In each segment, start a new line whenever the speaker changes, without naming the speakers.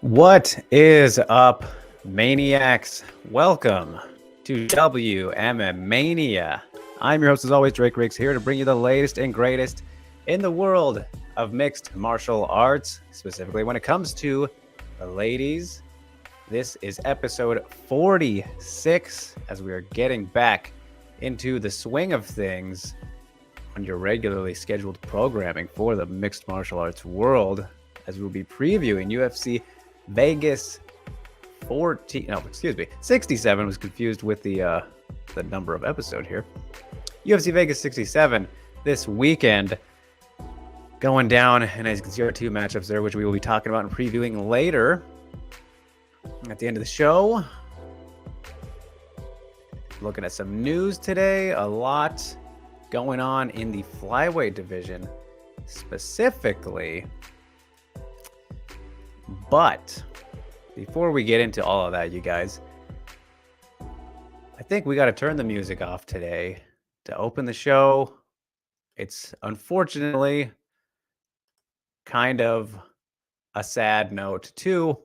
What is up, maniacs? Welcome to WMMAnia. I'm your host, as always, Drake Riggs, here to bring you the latest and greatest in the world of mixed martial arts, specifically when it comes to the ladies. This is episode 46, as we are getting back into the swing of things on your regularly scheduled programming for the mixed martial arts world, as we'll be previewing UFC Vegas 67. Was confused with the number of episode here. UFC Vegas 67 this weekend going down, and as you can see, our two matchups there, which we will be talking about and previewing later at the end of the show. Looking at some news today, a lot going on in the flyweight division specifically. But before we get into all of that, you guys, I think we got to turn the music off today to open the show. It's unfortunately kind of a sad note to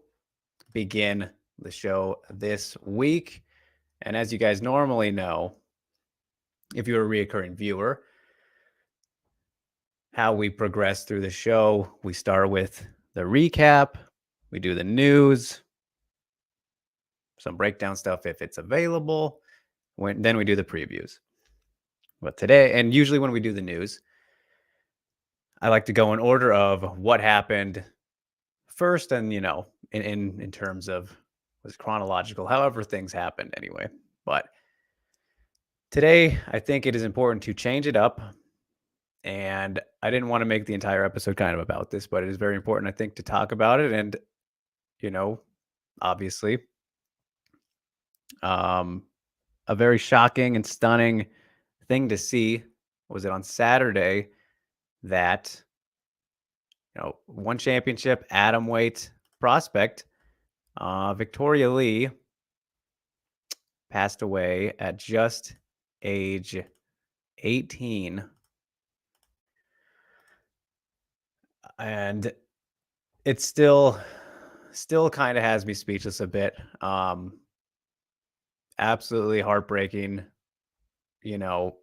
begin the show this week. And as you guys normally know, if you're a reoccurring viewer, how we progress through the show, we start with the recap. We do the news, some breakdown stuff if it's available. Then we do the previews. But today, and usually when we do the news, I like to go in order of what happened first, and in terms of was chronological, however things happened anyway. But today, I think it is important to change it up. And I didn't want to make the entire episode kind of about this, but it is very important, I think, to talk about it. And obviously, a very shocking and stunning thing to see was it on Saturday that, one championship atomweight prospect, Victoria Lee, passed away at just age 18. And it still kind of has me speechless a bit. Absolutely heartbreaking. Just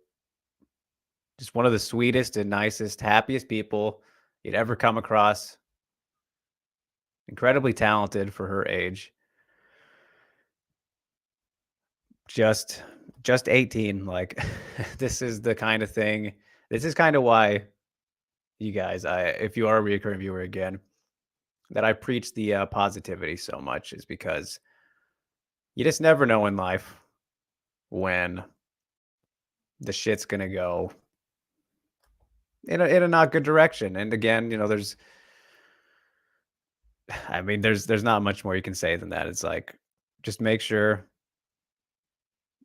one of the sweetest and nicest, happiest people you'd ever come across. Incredibly talented for her age. Just 18. Like, this is the kind of thing. This is kind of why, you guys, if you are a recurring viewer again, that I preach the positivity so much, is because you just never know in life when the shit's gonna go in a not good direction. And again, there's not much more you can say than that. It's like, just make sure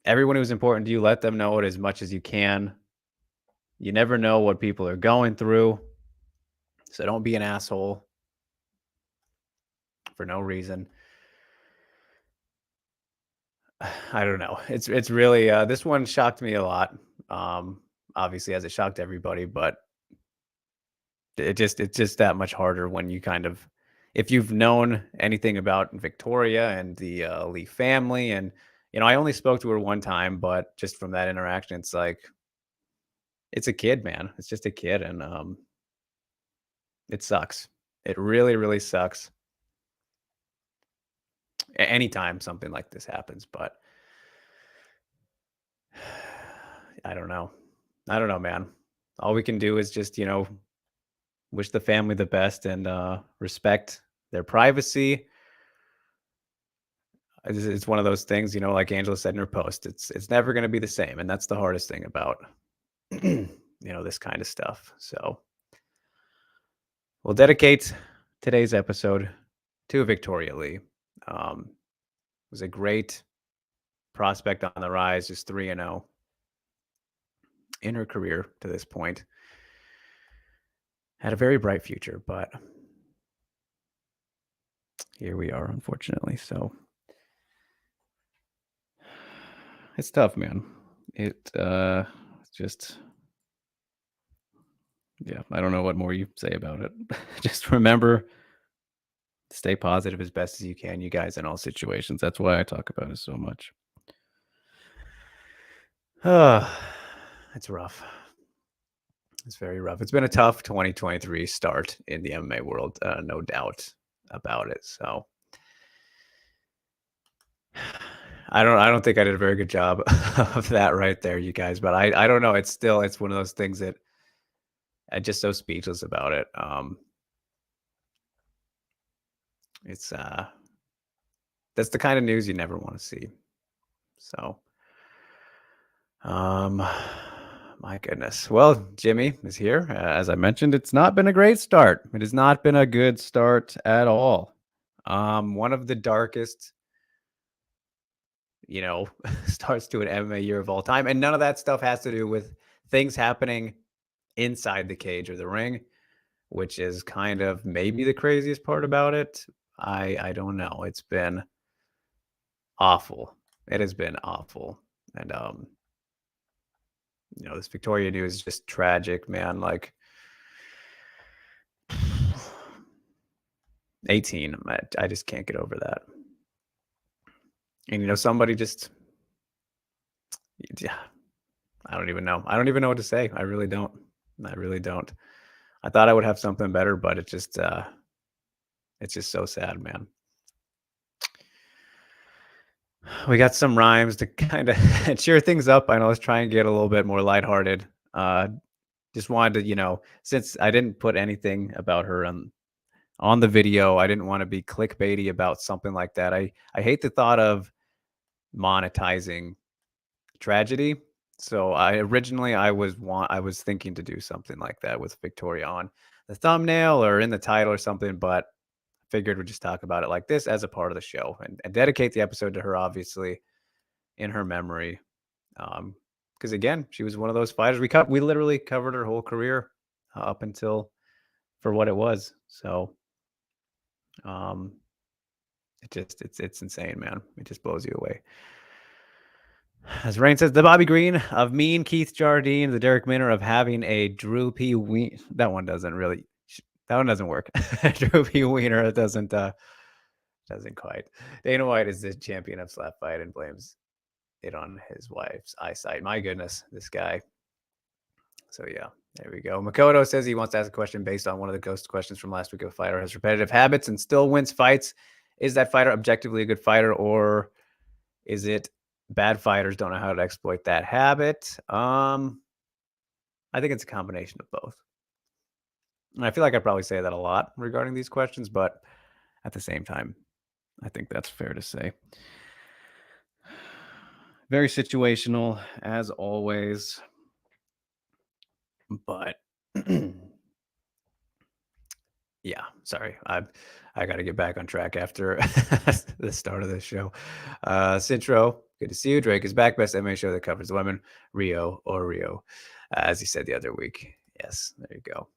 everyone who's important to you, let them know it as much as you can. You never know what people are going through, so don't be an asshole for no reason. I don't know. It's really this one shocked me a lot. Obviously, as it shocked everybody, but it's just that much harder when you kind of, if you've known anything about Victoria and the Lee family, and I only spoke to her one time, but just from that interaction, it's like, it's a kid, man. It's just a kid, and it sucks. It really, really sucks. Anytime something like this happens, but I don't know, man. All we can do is just, wish the family the best and respect their privacy. It's one of those things, like Angela said in her post, it's never going to be the same. And that's the hardest thing about, this kind of stuff. So we'll dedicate today's episode to Victoria Lee. Was a great prospect on the rise, just 3-0 in her career to this point. Had a very bright future, but here we are, unfortunately. So it's tough, man. Just, yeah, I don't know what more you say about it. Just remember Stay positive as best as you can, you guys, in all situations. That's why I talk about it so much. It's rough. It's very rough. It's been a tough 2023 start in the MMA world, no doubt about it. So I don't think I did a very good job of that right there, you guys. But I don't know. It's one of those things that I'm just so speechless about it. It's that's the kind of news you never want to see. So my goodness. Well, Jimmy is here. As I mentioned, it's not been a great start. It has not been a good start at all. One of the darkest, starts to an MMA year of all time. And none of that stuff has to do with things happening inside the cage or the ring, which is kind of maybe the craziest part about it. I don't know. It's been awful. It has been awful. And this Victoria news is just tragic, man. Like 18. I just can't get over that. And somebody just, yeah, I don't even know. I don't even know what to say. I really don't. I thought I would have something better, but it's just so sad, man. We got some rhymes to kind of cheer things up. I know, let's try and get a little bit more lighthearted. Just wanted to, since I didn't put anything about her on the video, I didn't want to be clickbaity about something like that. I hate the thought of monetizing tragedy. So I was thinking to do something like that with Victoria on the thumbnail or in the title or something, but figured we'd just talk about it like this as a part of the show and dedicate the episode to her, obviously, in her memory. Because again, she was one of those fighters. We literally covered her whole career up until for what it was. So it's insane, man. It just blows you away. As Rain says, the Bobby Green of Mean Keith Jardine, the Derek Minner of having a Drew P. That one doesn't work. Drew P. Wiener doesn't quite. Dana White is the champion of slap fight and blames it on his wife's eyesight. My goodness, this guy. So yeah, there we go. Makoto says he wants to ask a question based on one of the ghost questions from last week. If a fighter has repetitive habits and still wins fights, is that fighter objectively a good fighter, or is it bad fighters don't know how to exploit that habit? I think it's a combination of both. And I feel like I probably say that a lot regarding these questions, but at the same time, I think that's fair to say. Very situational, as always. But yeah, sorry. I got to get back on track after the start of the show. Cintro, good to see you. Drake is back. Best MMA show that covers the women. Rio or Rio, as he said the other week. Yes, there you go.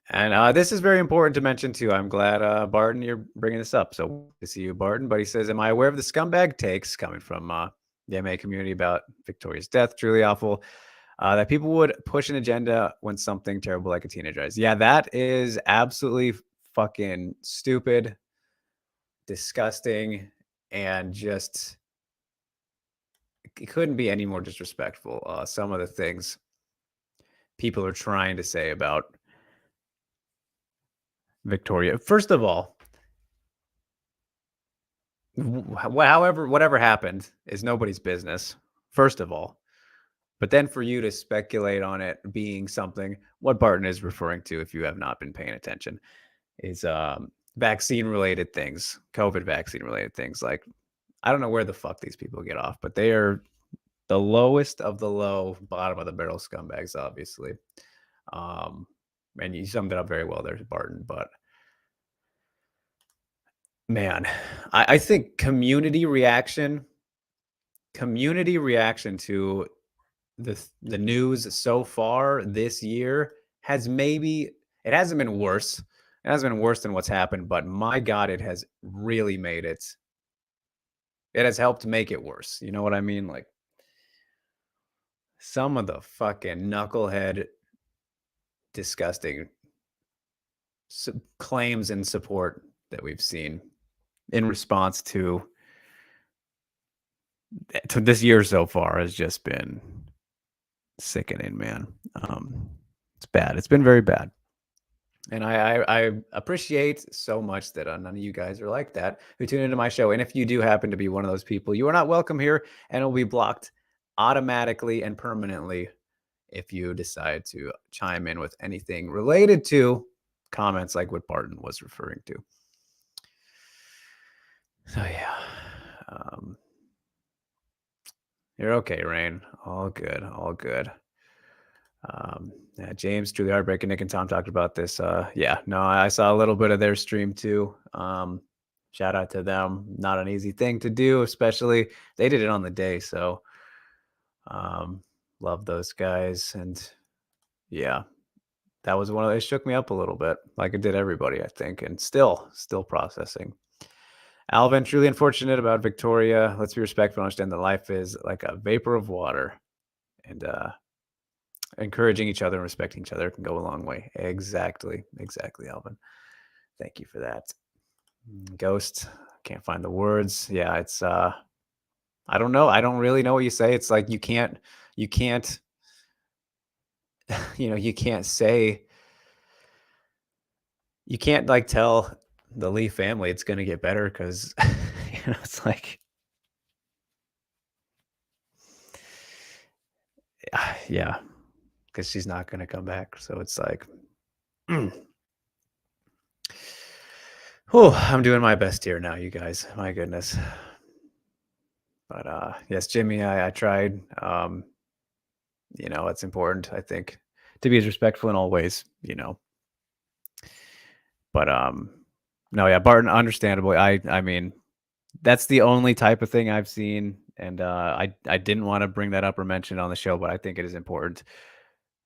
And this is very important to mention too. I'm glad, Barton, you're bringing this up. So to see you, Barton. But he says, "Am I aware of the scumbag takes coming from the MMA community about Victoria's death? Truly awful. That people would push an agenda when something terrible like a teenager dies. Yeah, that is absolutely fucking stupid, disgusting, and just it couldn't be any more disrespectful. Some of the things people are trying to say about Victoria. First of all, whatever happened is nobody's business. First of all. But then for you to speculate on it being something, what Barton is referring to, if you have not been paying attention, is vaccine-related things, COVID vaccine-related things. Like, I don't know where the fuck these people get off, but they are the lowest of the low, bottom of the barrel scumbags, obviously. And you summed it up very well there, Barton. But man, I think community reaction to the news so far this year it hasn't been worse. It hasn't been worse than what's happened, but my God, it has really it has helped make it worse. You know what I mean? Like some of the fucking knucklehead disgusting claims and support that we've seen in response to this year so far has just been sickening, man. It's bad. It's been very bad. And I appreciate so much that none of you guys are like that who tune into my show. And if you do happen to be one of those people, you are not welcome here and will be blocked automatically and permanently if you decide to chime in with anything related to comments like what Barton was referring to. So yeah, you're okay, Rain. All good, all good. Yeah, James, truly heartbreaking. Nick and Tom talked about this. Yeah, no, I saw a little bit of their stream too. Shout out to them. Not an easy thing to do, especially they did it on the day. So, love those guys. And yeah, that was one of those shook me up a little bit, like it did everybody, I think, and still processing. Alvin, truly unfortunate about Victoria. Let's be respectful and understand that life is like a vapor of water. And encouraging each other and respecting each other can go a long way. Exactly, Alvin. Thank you for that. Ghost, can't find the words. Yeah, it's I don't know. I don't really know what you say. It's like you can't you can't say, you can't like tell the Lee family it's going to get better because it's like, yeah, because she's not going to come back. So it's like, oh, I'm doing my best here now, you guys. My goodness. But yes, Jimmy, I tried. It's important, I think, to be as respectful in all ways, But no, yeah, Barton, understandably. I mean, that's the only type of thing I've seen. And I didn't want to bring that up or mention it on the show, but I think it is important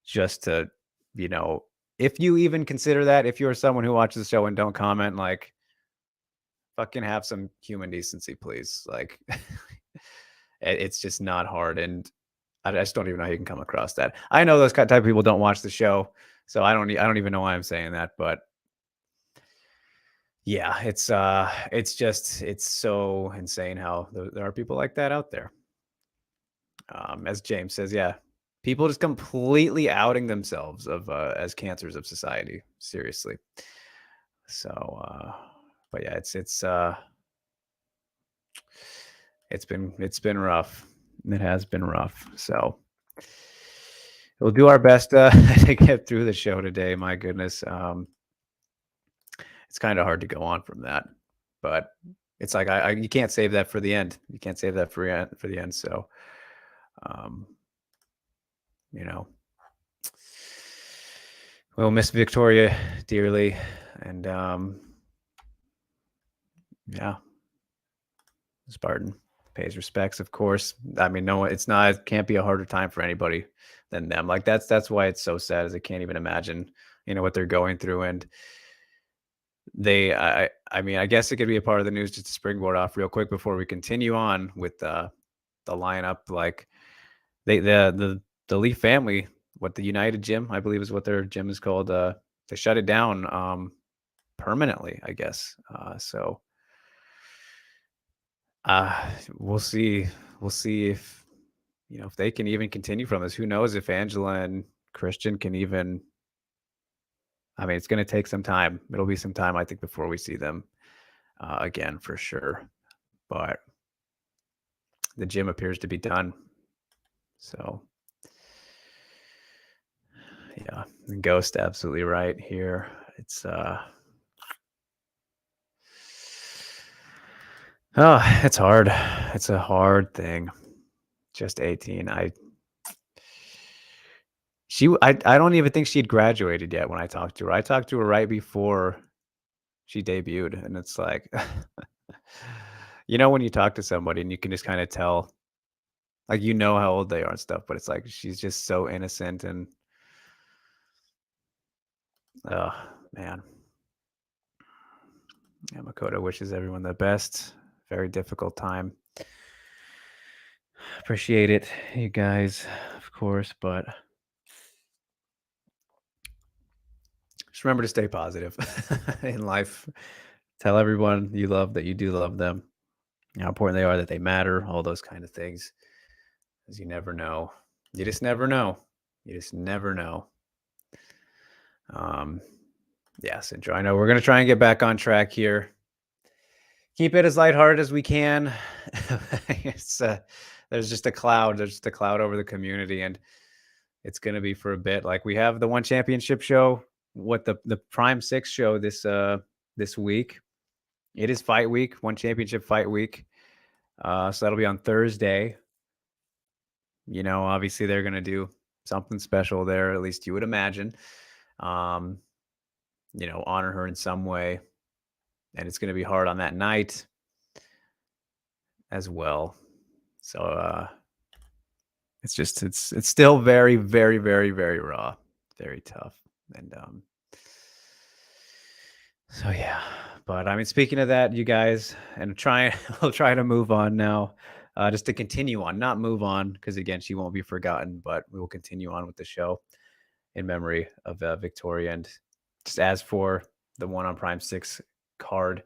just to, if you even consider that, if you're someone who watches the show and don't comment, like, fucking have some human decency, please. Like, it's just not hard. And I just don't even know how you can come across that. I know those type of people don't watch the show, so I don't even know why I'm saying that, but yeah, it's so insane how there are people like that out there. As James says, yeah, people just completely outing themselves as cancers of society. Seriously. So, but yeah, it's been rough. It has been rough. So we'll do our best to get through the show today. My goodness. It's kind of hard to go on from that, but it's like, you can't save that for the end. You can't save that for the end. So, we'll miss Victoria dearly. And, yeah, Spartan pays respects, of course. I mean, no, it can't be a harder time for anybody than them. Like that's why it's so sad, is I can't even imagine, what they're going through. And I mean, I guess it could be a part of the news just to springboard off real quick before we continue on with the lineup. Like the Lee family, what the United Gym, I believe is what their gym is called. They shut it down permanently, I guess. So we'll see if if they can even continue from this. Who knows if Angela and Christian can even. I mean, it's going to take some time. It'll be some time, I think, before we see them again, for sure. But the gym appears to be done. So, yeah, Ghost, absolutely right here. It's it's hard. It's a hard thing. Just 18. I don't even think she'd graduated yet when I talked to her. I talked to her right before she debuted, and it's like, when you talk to somebody and you can just kind of tell, like, how old they are and stuff, but it's like she's just so innocent. And oh man, yeah, Makoto wishes everyone the best. Very difficult time. Appreciate it, you guys, of course, but Just remember to stay positive in life. Tell everyone you love that you do love them, how important they are, that they matter, all those kind of things. Because you never know. You just never know. You just never know. Um, yes, enjoy. I know we're gonna try and get back on track here. Keep it as lighthearted as we can. it's there's just a cloud. There's just a cloud over the community, and it's gonna be for a bit. Like we have the one championship show, what the Prime Six show this week. It is fight week, one championship fight week. So that'll be on Thursday. You know, obviously they're gonna do something special there, at least you would imagine. Um, you know, honor her in some way. And it's gonna be hard on that night as well. So it's still very, very, very, very raw, very tough. And so yeah. But I mean, speaking of that, you guys, and I'll try to move on now. Just to continue on, not move on, because again, she won't be forgotten, but we will continue on with the show in memory of Victoria. And just as for the one on Prime 6 card,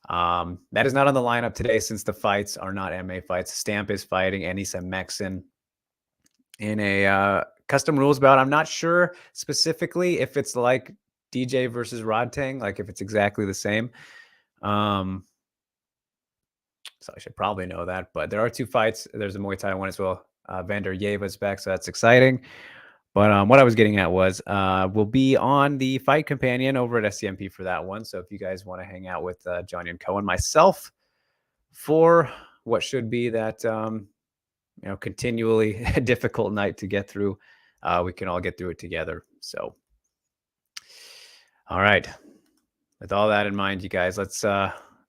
that is not on the lineup today since the fights are not MMA fights. Stamp is fighting Anissa Mexen in a custom rules bout. I'm not sure specifically if it's like DJ versus Rodtang, like if it's exactly the same. So I should probably know that, but there are two fights. There's a Muay Thai one as well. Vander Yeva's back, so that's exciting. But what I was getting at was we'll be on the Fight Companion over at SCMP for that one. So if you guys want to hang out with Johnny and Co and myself for what should be that continually difficult night to get through, we can all get through it together. So, all right. With all that in mind, you guys, let's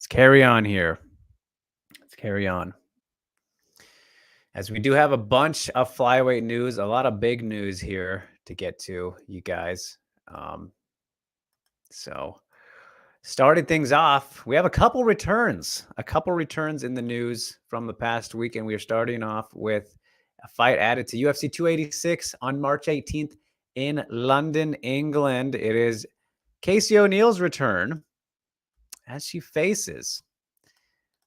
carry on here. Let's carry on. As we do have a bunch of flyweight news, a lot of big news here to get to, you guys. So starting things off, we have a couple returns in the news from the past week, and we are starting off with a fight added to UFC 286 on March 18th in London, England. It is Casey O'Neill's return as she faces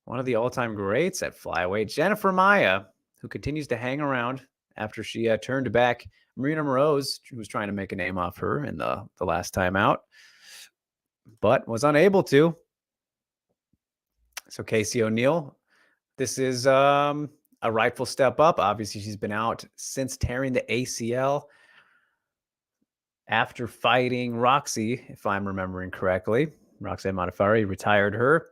one of the all-time greats at flyweight, Jennifer Maia, who continues to hang around after she turned back Marina Moroz, who was trying to make a name off her in the last time out, but was unable to. So Casey O'Neill, this is a rightful step up. Obviously, she's been out since tearing the ACL after fighting Roxy, if I'm remembering correctly. Roxanne Modafferi retired her.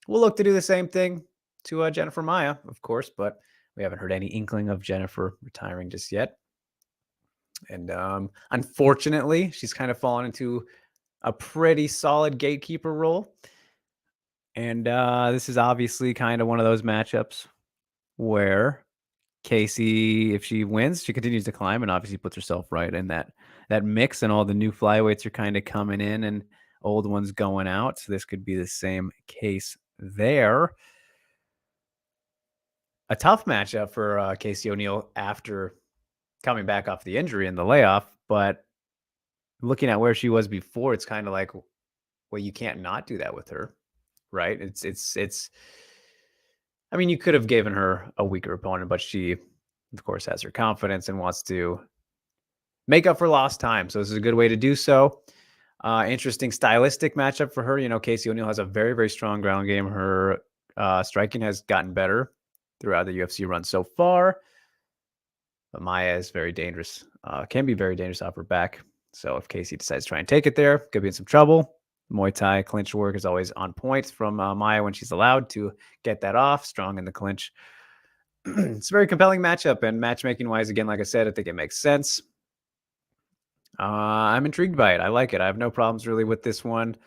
We'll look to do the same thing to Jennifer Maia, of course, but we haven't heard any inkling of Jennifer retiring just yet. And unfortunately, she's kind of fallen into a pretty solid gatekeeper role. And this is obviously kind of one of those matchups where Casey, if she wins, she continues to climb and obviously puts herself right in that mix, and all the new flyweights are kind of coming in and old ones going out. So this could be the same case there. A tough matchup for Casey O'Neill after coming back off the injury and the layoff, but looking at where she was before, it's kind of like, well, you can't not do that with her, right? It's. I mean, you could have given her a weaker opponent, but she, of course, has her confidence and wants to make up for lost time. So this is a good way to do so. Interesting stylistic matchup for her. You know, Casey O'Neill has a very, very strong ground game. Her striking has gotten better throughout the UFC run so far. But Maia is very dangerous, can be very dangerous off her back. So if Casey decides to try and take it there, could be in some trouble. Muay Thai clinch work is always on point from Maia when she's allowed to get that off, strong in the clinch. It's a very compelling matchup, and matchmaking-wise, again, like I said, I think it makes sense. I'm intrigued by it. I like it. I have no problems really with this one.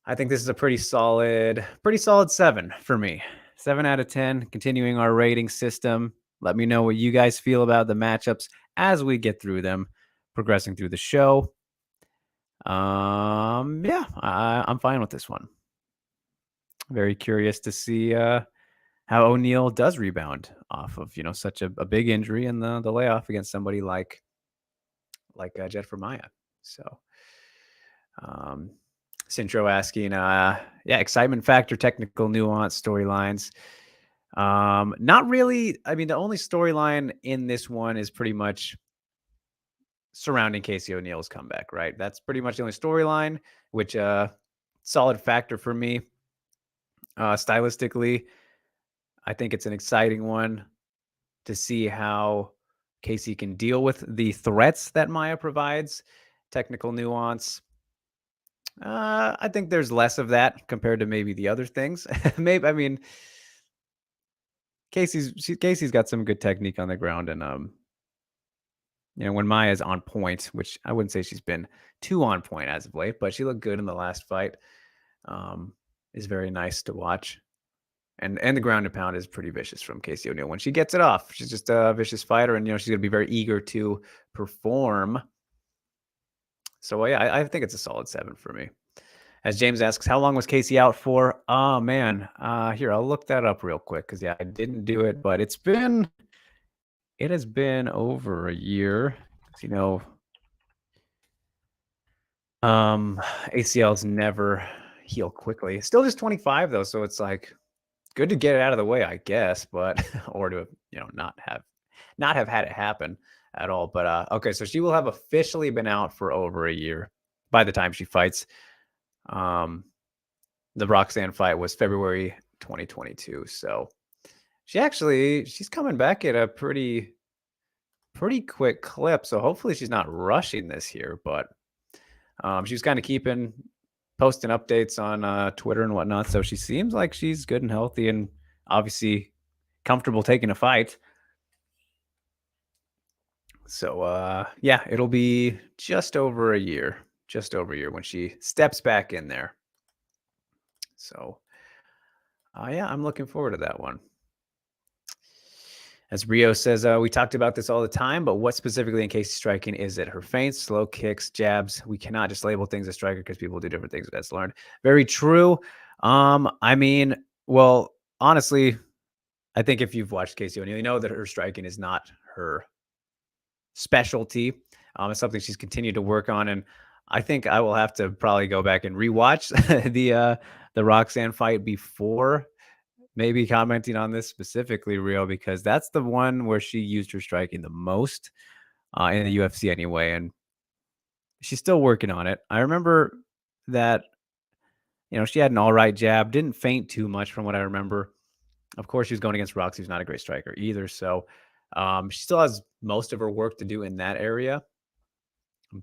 I think this is a pretty solid 7 for me. 7 out of 10, continuing our rating system. Let me know what you guys feel about the matchups as we get through them, progressing through the show. Yeah, I'm fine with this one. Very curious to see how O'Neil does rebound off of, such a big injury and the layoff against somebody like Jennifer Maia. So Sintro asking, excitement factor, technical nuance, storylines. Not really. I mean, the only storyline in this one is pretty much surrounding Casey O'Neal's comeback, right? That's pretty much the only storyline, which solid factor for me. Stylistically, I think it's an exciting one to see how Casey can deal with the threats that Maya provides. Technical nuance. I think there's less of that compared to maybe the other things. Maybe I mean Casey's got some good technique on the ground, and when Maya's on point, which I wouldn't say she's been too on point as of late, but she looked good in the last fight. Is very nice to watch. And the ground and pound is pretty vicious from Casey O'Neill. When she gets it off, she's just a vicious fighter, and she's gonna be very eager to perform. So yeah, I think it's a solid 7 for me. As James asks, how long was Casey out for? Oh man, here I'll look that up real quick because I didn't do it, but it has been over a year. ACLs never heal quickly. Still just 25 though, so it's like good to get it out of the way, I guess, but or to not have had it happen at all. But okay, so she will have officially been out for over a year by the time she fights. The Roxanne fight was February 2022, so she's coming back at a pretty quick clip. So hopefully she's not rushing this here, but she was kind of posting updates on Twitter and whatnot. So she seems like she's good and healthy and obviously comfortable taking a fight. So yeah, it'll be just over a year when she steps back in there. So yeah, I'm looking forward to that one. As Rio says, we talked about this all the time, but what specifically in Casey striking is it? Her feints, slow kicks, jabs. We cannot just label things as striker because people do different things. That's learned. Very true. I mean, well, honestly, I think if you've watched Casey O'Neill, you know that her striking is not her specialty. It's something she's continued to work on, and I think I will have to probably go back and rewatch the Roxanne fight before maybe commenting on this specifically, Rio, because that's the one where she used her striking the most in the UFC anyway, and she's still working on it. I remember that she had an all right jab, didn't faint too much from what I remember. Of course, she was going against Roxy, who's not a great striker either, so she still has most of her work to do in that area,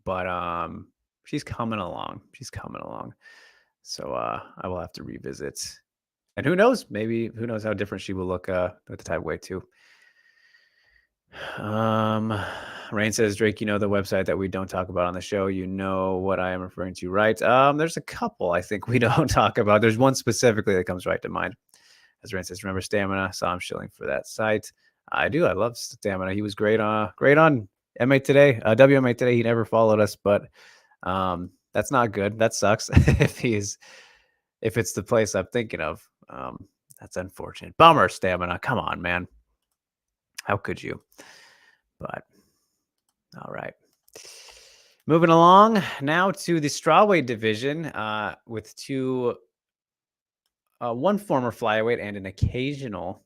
but she's coming along. So I will have to revisit. And who knows? Who knows how different she will look with the type weight too. Rain says, Drake, the website that we don't talk about on the show. You know what I am referring to, right? There's a couple I think we don't talk about. There's one specifically that comes right to mind. As Rain says, remember Stamina? So I'm shilling for that site. I do. I love Stamina. He was great on MA Today, WMA Today. He never followed us, but that's not good. That sucks if it's the place I'm thinking of. That's unfortunate. Bummer, Stamina. Come on, man. How could you? But all right. Moving along now to the strawweight division with one former flyweight and an occasional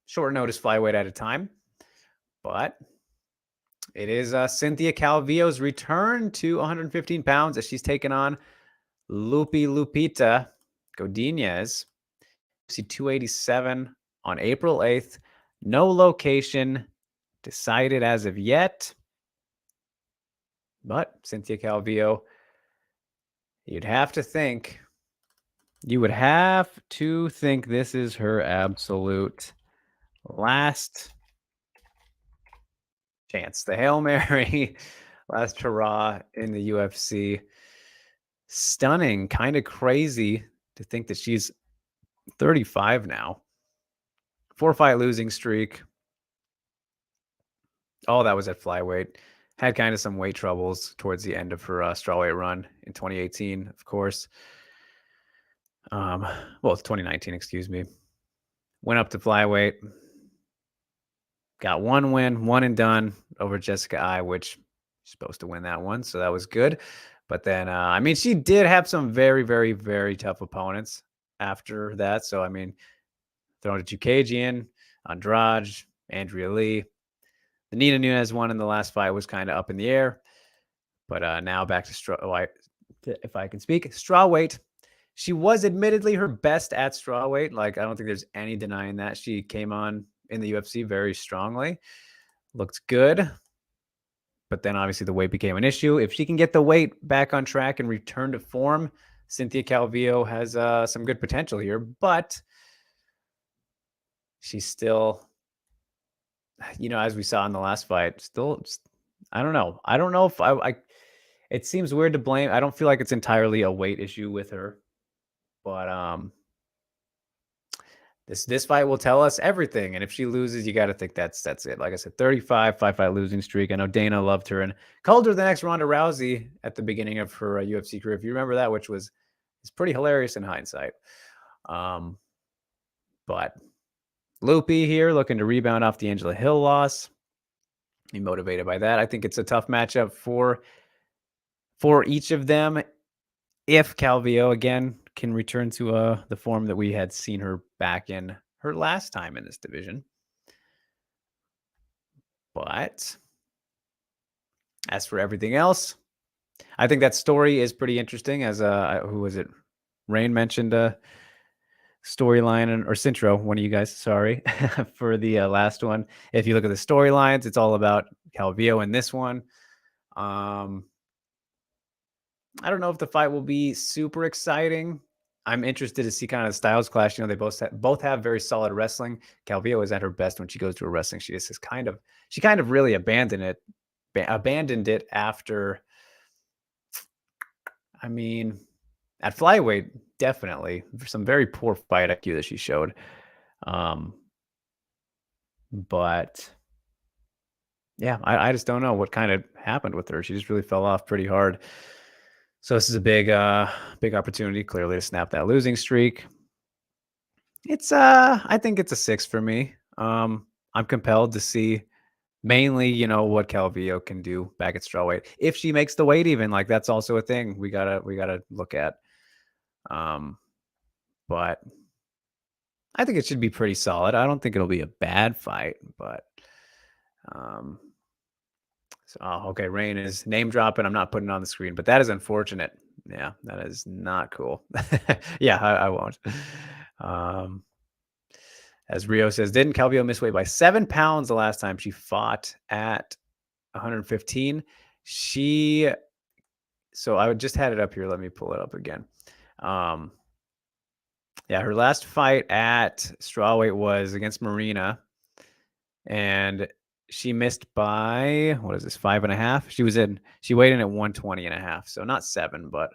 short notice flyweight at a time. But it is Cynthia Calvillo's return to 115 pounds as she's taken on Lupita Godinez. UFC 287 on April 8th. No location decided as of yet. But Cynthia Calvillo, you would have to think this is her absolute last chance. The Hail Mary, last hurrah in the UFC. Stunning, kind of crazy to think that she's 35 now. 4-fight losing streak. All that was at flyweight. Had kind of some weight troubles towards the end of her strawweight run in 2018, of course. It's 2019, excuse me. Went up to flyweight. Got one win, one and done over Jessica I, which she's supposed to win that one, so that was good. But then, I mean, she did have some very, very, very tough opponents after that. So, I mean, throwing to Chukagian, Andrade, Andrea Lee. The Nina Nunes one in the last fight was kind of up in the air. But now back to if I can speak, strawweight. She was admittedly her best at strawweight. Like, I don't think there's any denying that. She came on in the UFC very strongly. Looked good. But then obviously the weight became an issue. If she can get the weight back on track and return to form, Cynthia Calvillo has some good potential here. But she's still, as we saw in the last fight, still, I don't know. I don't know if it seems weird to blame. I don't feel like it's entirely a weight issue with her. But this fight will tell us everything. And if she loses, you got to think that's it. Like I said, 35 5-fight losing streak. I know Dana loved her and called her the next Ronda Rousey at the beginning of her UFC career. If you remember that, which is pretty hilarious in hindsight. But Loopy here looking to rebound off the Angela Hill loss. Be motivated by that. I think it's a tough matchup for each of them. If Calvillo again can return to the form that we had seen her back in her last time in this division. But as for everything else, I think that story is pretty interesting. As who was it? Rain mentioned storyline or Cintro, one of you guys, sorry, for the last one. If you look at the storylines, it's all about Calvillo in this one. I don't know if the fight will be super exciting. I'm interested to see kind of the styles clash. They both have very solid wrestling. Calvillo is at her best when she goes to a wrestling. She kind of really abandoned it after. I mean, at flyweight, definitely some very poor fight IQ that she showed. But yeah, I just don't know what kind of happened with her. She just really fell off pretty hard. So this is a big opportunity, clearly, to snap that losing streak. It's I think it's a 6 for me. I'm compelled to see mainly, what Calvillo can do back at strawweight. If she makes the weight even, like that's also a thing we gotta look at. But I think it should be pretty solid. I don't think it'll be a bad fight, but okay, Rain is name dropping. I'm not putting it on the screen, but that is unfortunate. Yeah, that is not cool. Yeah, I won't. As Rio says, didn't Calvillo miss weight by 7 pounds the last time she fought at 115? So I just had it up here. Let me pull it up again. Yeah, her last fight at strawweight was against Marina, and she missed by, what is this, 5.5? She weighed in at 120.5. So not 7, but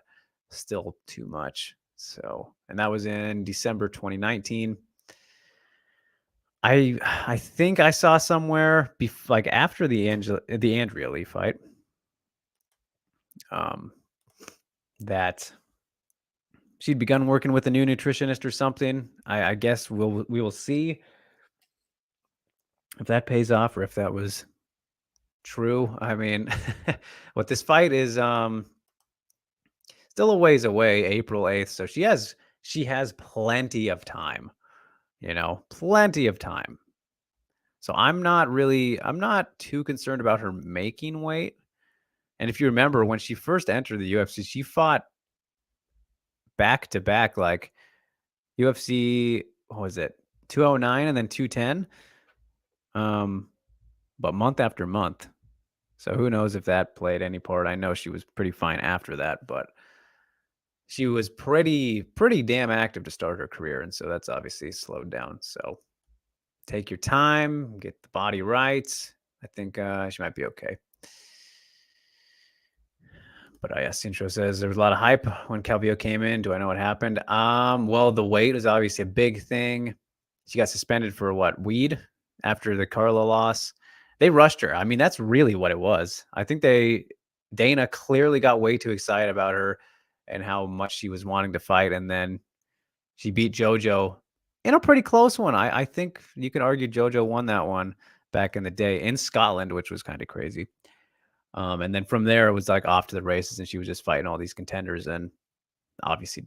still too much. So, and that was in December 2019. I think I saw somewhere like after the Andrea Lee fight, that she'd begun working with a new nutritionist or something. I guess we will see if that pays off or if that was true. I mean, what this fight is still a ways away, April 8th. So she has plenty of time, plenty of time. So I'm not too concerned about her making weight. And if you remember, when she first entered the UFC, she fought back to back, like UFC, what was it, 209 and then 210? But month after month. So who knows if that played any part. I know she was pretty fine after that, but she was pretty damn active to start her career. And so that's obviously slowed down. So take your time, get the body right. I think she might be okay. But yes, Intro says there was a lot of hype when Calvillo came in. Do I know what happened? Well, the weight was obviously a big thing. She got suspended for weed after the Carla loss. They rushed her. I mean, that's really what it was. I think Dana clearly got way too excited about her and how much she was wanting to fight. And then she beat JoJo in a pretty close one. I think you could argue JoJo won that one back in the day in Scotland, which was kind of crazy. And then from there, it was like off to the races, and she was just fighting all these contenders, and obviously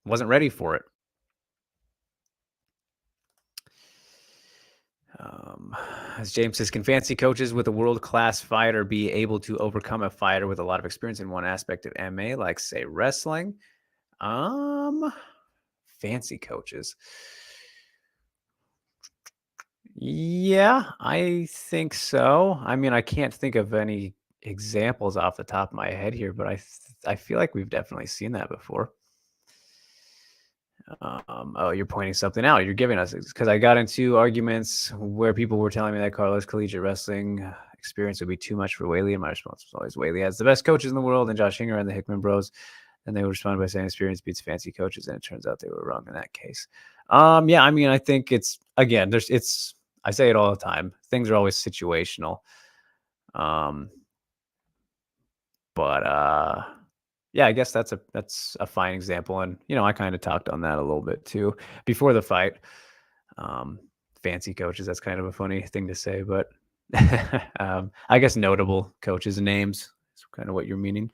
wasn't ready for it. As James says, can fancy coaches with a world-class fighter be able to overcome a fighter with a lot of experience in one aspect of MMA, like say wrestling? Fancy coaches. Yeah, I think so. I mean, I can't think of any examples off the top of my head here, but I feel like we've definitely seen that before. Oh, you're pointing something out. You're giving us because I got into arguments where people were telling me that Carlos collegiate wrestling experience would be too much for Whaley, and my response was always Whaley has the best coaches in the world, and Josh Hinger and the Hickman Bros. And they would respond by saying experience beats fancy coaches, and it turns out they were wrong in that case. Yeah, I mean, I think it's again, I say it all the time. Things are always situational. But yeah, I guess that's a fine example, and I kind of talked on that a little bit too before the fight. Fancy coaches, that's kind of a funny thing to say, but I guess notable coaches' names is kind of what you're meaning.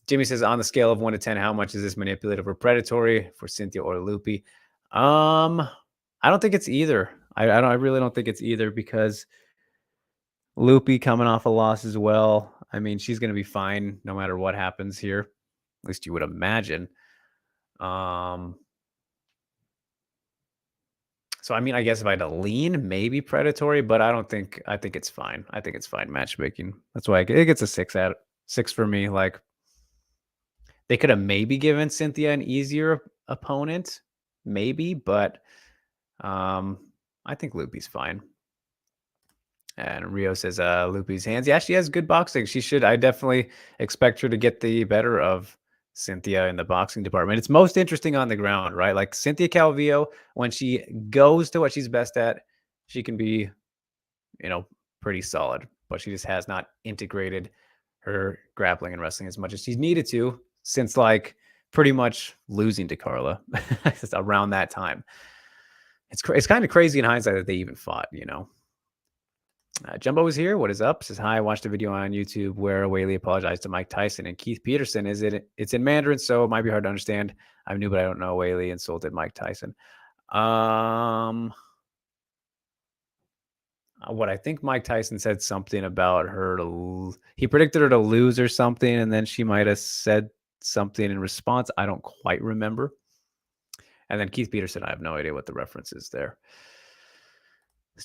Jimmy says, on the scale of 1 to 10, how much is this manipulative or predatory for Cynthia or Loopy? I don't think it's either. I really don't think it's either, because Loopy coming off a loss as well. I mean, she's going to be fine no matter what happens here. At least you would imagine. So I mean, I guess if I had to lean, maybe predatory, but I think it's fine. I think it's fine matchmaking. That's why it gets a 6 for me. Like, they could have maybe given Cynthia an easier opponent, maybe, but I think Loopy's fine. And Rio says, Loopy's hands. Yeah, she has good boxing. She should. I definitely expect her to get the better of Cynthia in the boxing department. It's most interesting on the ground, right? Like Cynthia Calvillo, when she goes to what she's best at, she can be, pretty solid, but she just has not integrated her grappling and wrestling as much as she's needed to since like pretty much losing to Carla around that time. It's kind of crazy in hindsight that they even fought, Jumbo is here. What is up? Says hi. I watched a video on YouTube where Whaley apologized to Mike Tyson and Keith Peterson. It's in Mandarin, so it might be hard to understand. I'm new, but I don't know. Whaley insulted Mike Tyson. What I think Mike Tyson said something about her he predicted her to lose or something, and then she might have said something in response. I don't quite remember. And then Keith Peterson, I have no idea what the reference is there.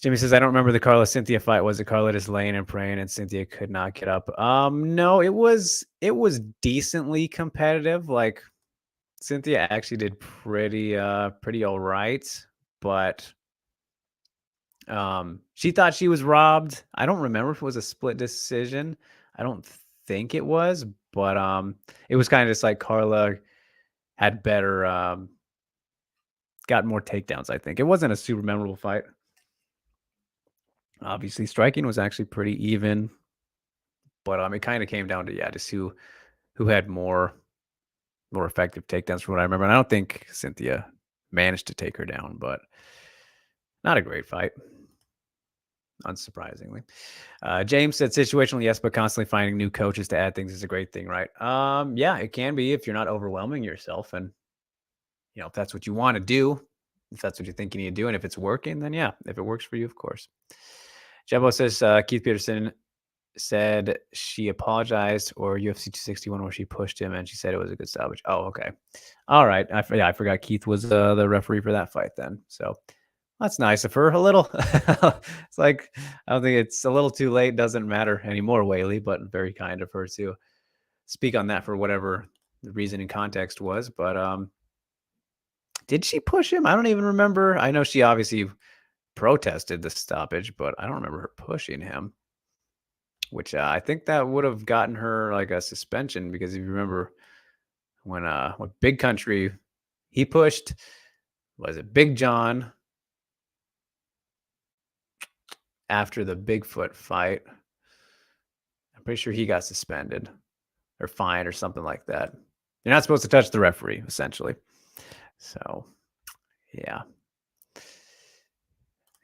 Jimmy says, I don't remember the Carla Cynthia fight. Was it Carla just laying and praying and Cynthia could not get up? No, it was decently competitive. Like, Cynthia actually did pretty all right, but she thought she was robbed. I don't remember if it was a split decision. I don't think it was, but it was kind of just like Carla had better got more takedowns, I think. It wasn't a super memorable fight. Obviously, striking was actually pretty even, but it kind of came down to just who had more effective takedowns from what I remember. And I don't think Cynthia managed to take her down, but not a great fight, unsurprisingly. James said situational, yes, but constantly finding new coaches to add things is a great thing, right? Yeah, it can be if you're not overwhelming yourself, and if that's what you want to do, if that's what you think you need to do, and if it's working, then yeah, if it works for you, of course. Jumbo says Keith Peterson said she apologized, or UFC 261 where she pushed him and she said it was a good salvage. Oh, okay. All right. I forgot Keith was the referee for that fight then. So that's nice of her. A little. It's like, I don't think it's a little too late. Doesn't matter anymore, Whaley, but very kind of her to speak on that for whatever the reason and context was. But did she push him? I don't even remember. I know she obviously protested the stoppage, but I don't remember her pushing him, which I think that would have gotten her like a suspension, because if you remember when Big Country, he pushed, was it Big John after the Bigfoot fight? I'm pretty sure he got suspended or fined or something like that. You're not supposed to touch the referee, essentially. So, yeah.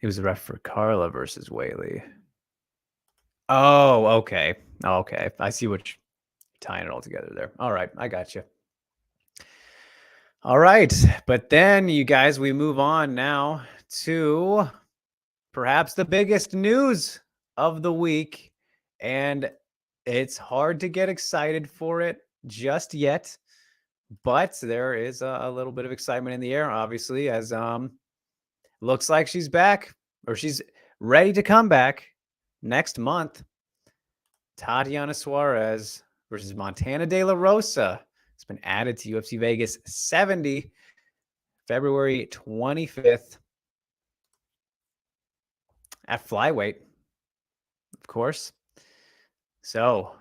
He was the ref for Carla versus Whaley. Oh, okay. Okay. I see what you're tying it all together there. All right. I got you. All right. But then, you guys, we move on now to perhaps the biggest news of the week. And it's hard to get excited for it just yet. But there is a little bit of excitement in the air, obviously, as looks like she's back, or she's ready to come back next month. Tatiana Suarez versus Montana De La Rosa. It's been added to UFC Vegas 70, February 25th at flyweight, of course. So,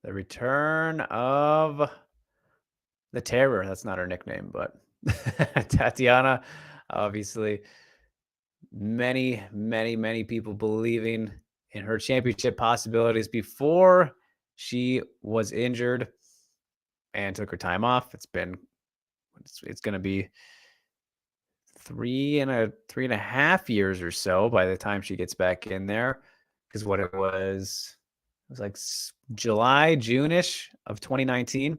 the return of the Terror. That's not her nickname, but Tatiana, obviously, many people believing in her championship possibilities before she was injured and took her time off. It's going to be 3.5 years or so by the time she gets back in there, because what it was like July, June-ish of 2019.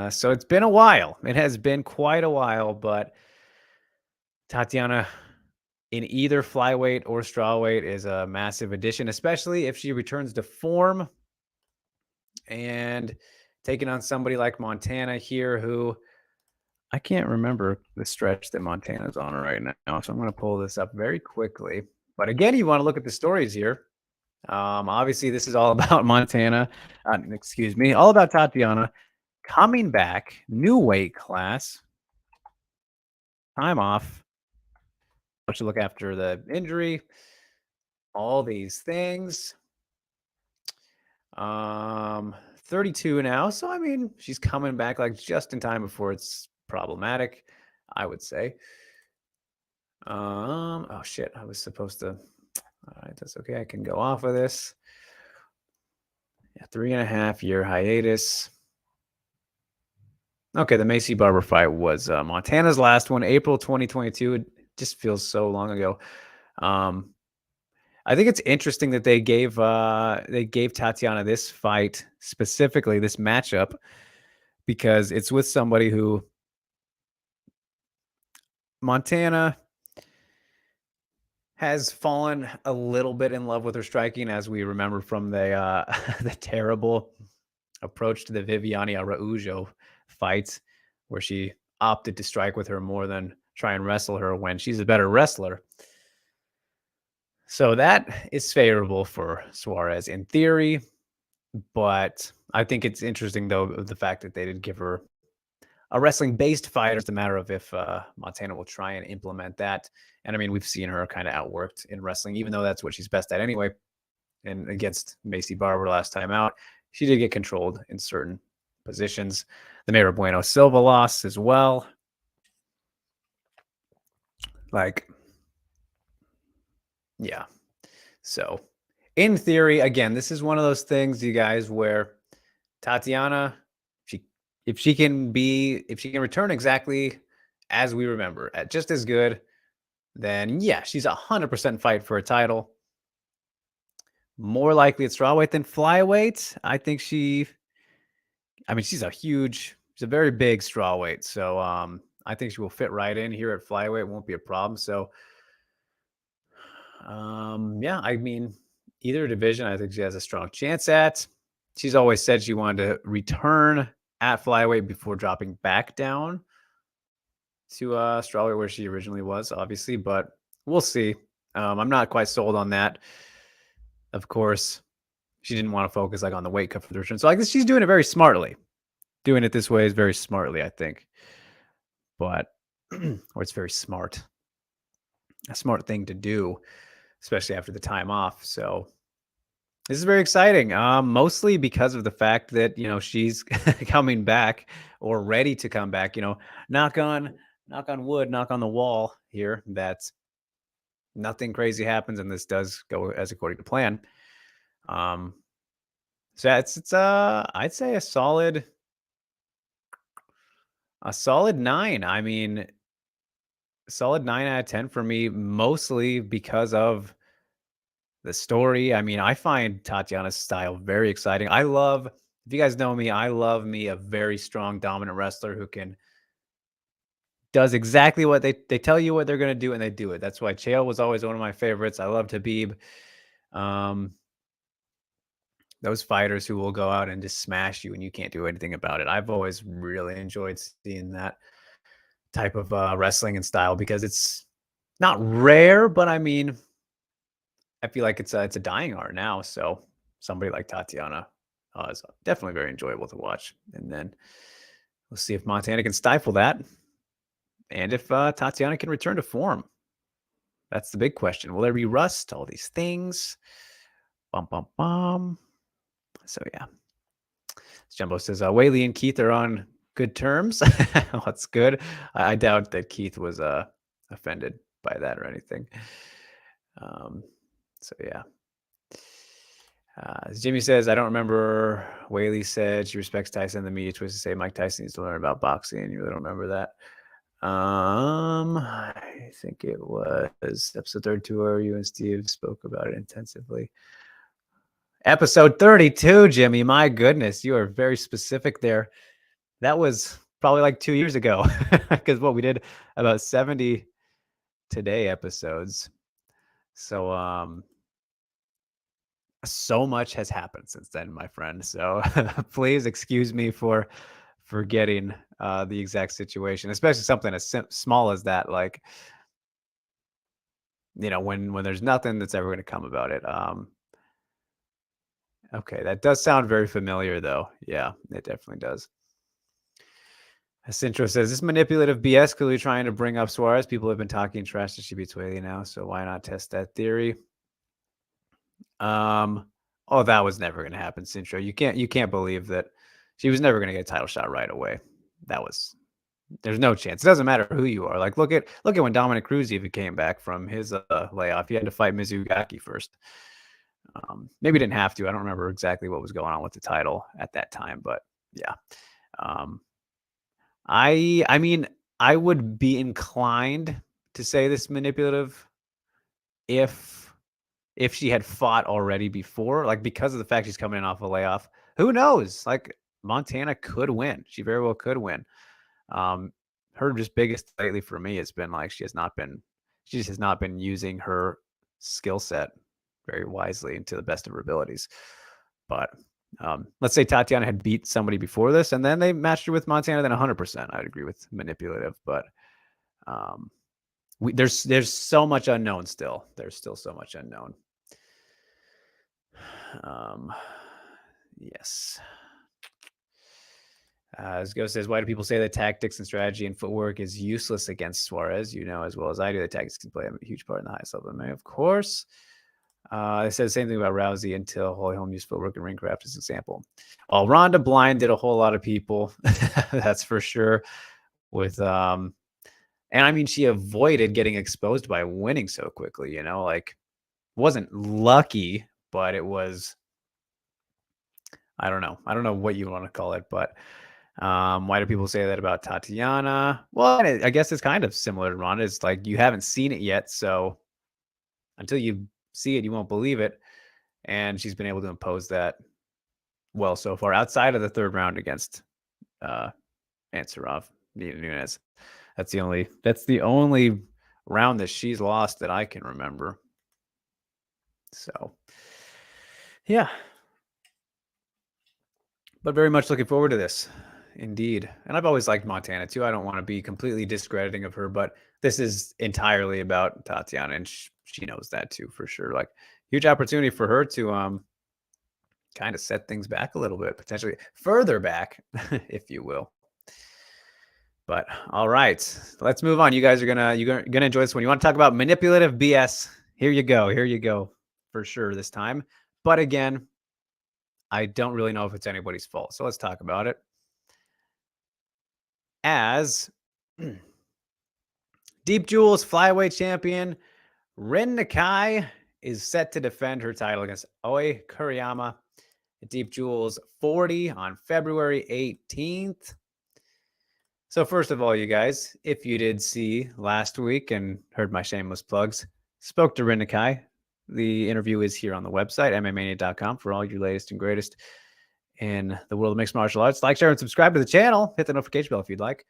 So it's been a while. It has been quite a while, but Tatiana in either flyweight or strawweight is a massive addition, especially if she returns to form and taking on somebody like Montana here, who I can't remember the stretch that Montana's on right now. So I'm going to pull this up very quickly. But again, you want to look at the stories here. Obviously, this is all about Montana. Excuse me, all about Tatiana coming back, new weight class, time off. To look after the injury, all these things. 32 now, so I mean, she's coming back like just in time before it's problematic, I would say. Oh shit, I was supposed to. All right, that's okay. I can go off of this. Yeah, 3.5 year hiatus. Okay, the Macy Barber fight was Montana's last one, April 2022. It just feels so long ago. I think it's interesting that they gave Tatiana this fight, specifically this matchup, because it's with somebody who Montana has fallen a little bit in love with her striking, as we remember from the the terrible approach to the Viviane Araújo fight, where she opted to strike with her more than try and wrestle her when she's a better wrestler. So that is favorable for Suarez in theory, but I think it's interesting, though, the fact that they did give her a wrestling-based fight. It's a matter of if Montana will try and implement that. And I mean, we've seen her kind of outworked in wrestling, even though that's what she's best at anyway. And against Macy Barber last time out, she did get controlled in certain positions. The Mayra Bueno Silva loss as well. Like, yeah. So, in theory, again, this is one of those things, you guys, where Tatiana, if she can return exactly as we remember, at just as good, then yeah, she's 100% fight for a title. More likely at strawweight than flyweight. I think she's she's a very big strawweight. So I think she will fit right in here at flyweight. It won't be a problem. So yeah, I mean, either division, I think she has a strong chance at. She's always said she wanted to return at flyweight before dropping back down to strawweight, where she originally was, obviously, but we'll see. I'm not quite sold on that. Of course, she didn't want to focus like on the weight cut for the return. So I guess she's doing it very smartly. Doing it this way is very smartly, I think. But or it's very smart. A smart thing to do, especially after the time off. So this is very exciting. Mostly because of the fact that, you know, she's coming back, or ready to come back. You know, knock on wood, knock on the wall here, that nothing crazy happens and this does go as according to plan. So it's I'd say a solid 9. I mean, solid 9 out of 10 for me, mostly because of the story. I mean, I find Tatiana's style very exciting. If you guys know me, I love me a very strong, dominant wrestler who does exactly what they tell you what they're going to do, and they do it. That's why Chael was always one of my favorites. I loved Habib. Those fighters who will go out and just smash you and you can't do anything about it. I've always really enjoyed seeing that type of wrestling and style because it's not rare, but I mean, I feel like it's a dying art now. So somebody like Tatiana is definitely very enjoyable to watch. And then we'll see if Montana can stifle that, and if Tatiana can return to form. That's the big question. Will there be rust? All these things. Bum bum bum. So yeah. Jumbo says Whaley and Keith are on good terms. That's good. I doubt that Keith was offended by that or anything. So yeah. Jimmy says, I don't remember. Whaley said she respects Tyson. The media twist to say Mike Tyson needs to learn about boxing. You really don't remember that? I think it was episode 32 where you and Steve spoke about it intensively. Episode 32, Jimmy. My goodness, you are very specific there. That was probably like 2 years ago because we did about 70 today episodes. So, so much has happened since then, my friend. So please excuse me for forgetting the exact situation, especially something as small as that. Like, when there's nothing that's ever going to come about it. Okay, that does sound very familiar, though. Yeah, it definitely does. Centro says, this manipulative BS clearly trying to bring up Suarez. People have been talking trash to she beats Whaley now, so why not test that theory? Oh, that was never going to happen, Centro. You can't believe that she was never going to get a title shot right away. There's no chance. It doesn't matter who you are. Like, look at when Dominic Cruz even came back from his layoff. He had to fight Mizugaki first. Maybe didn't have to. I don't remember exactly what was going on with the title at that time, but yeah. I mean, I would be inclined to say this manipulative if she had fought already before, like because of the fact she's coming in off a layoff. Who knows? Like Montana could win. She very well could win. Her just biggest lately for me has been like she just has not been using her skill set very wisely and to the best of her abilities. But let's say Tatiana had beat somebody before this and then they matched her with Montana, then 100% I'd agree with manipulative. But there's so much unknown still. There's still so much unknown. Yes. Go says, why do people say that tactics and strategy and footwork is useless against Suarez? You know as well as I do that tactics can play a huge part in the highest level of MMA, of course. They said the same thing about Rousey until Holly Holm used footwork and ring craft as an example. Well, Rhonda Blind did a whole lot of people. That's for sure. And I mean, she avoided getting exposed by winning so quickly, like wasn't lucky, but it was, I don't know what you want to call it, but why do people say that about Tatiana? Well, I guess it's kind of similar to Ronda. It's like you haven't seen it yet, so until you see it, you won't believe it. And she's been able to impose that well so far, outside of the third round against Ansarov, Nunez. That's the only round that she's lost that I can remember. So, yeah. But very much looking forward to this. Indeed. And I've always liked Montana too. I don't want to be completely discrediting of her, but this is entirely about Tatiana, and she knows that too, for sure. Like, huge opportunity for her to kind of set things back a little bit, potentially further back, if you will. But all right, let's move on. You guys are gonna enjoy this one. You want to talk about manipulative BS? Here you go, for sure this time. But again, I don't really know if it's anybody's fault. So let's talk about it. As Deep Jewel's flyweight champion, Rin Nakai is set to defend her title against Oi Kuriyama at Deep Jewel's 40 on February 18th. So first of all, you guys, if you did see last week and heard my shameless plugs, spoke to Rin Nakai. The interview is here on the website, WMMAnia.com, for all your latest and greatest in the world of mixed martial arts. Like, share, and subscribe to the channel. Hit the notification bell if you'd like.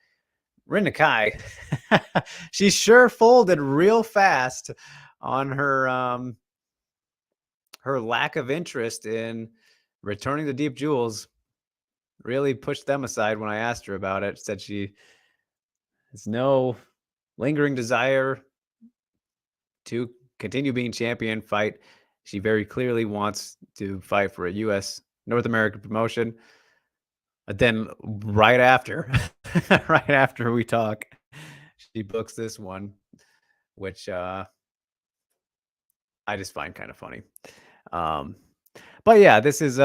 Rin Nakai, she sure folded real fast on her her lack of interest in returning the Deep Jewels. Really pushed them aside when I asked her about it. Said she has no lingering desire to continue being champion, fight. She very clearly wants to fight for a U.S. North American promotion. But then right after, right after we talk, she books this one, which I just find kind of funny. But yeah, this is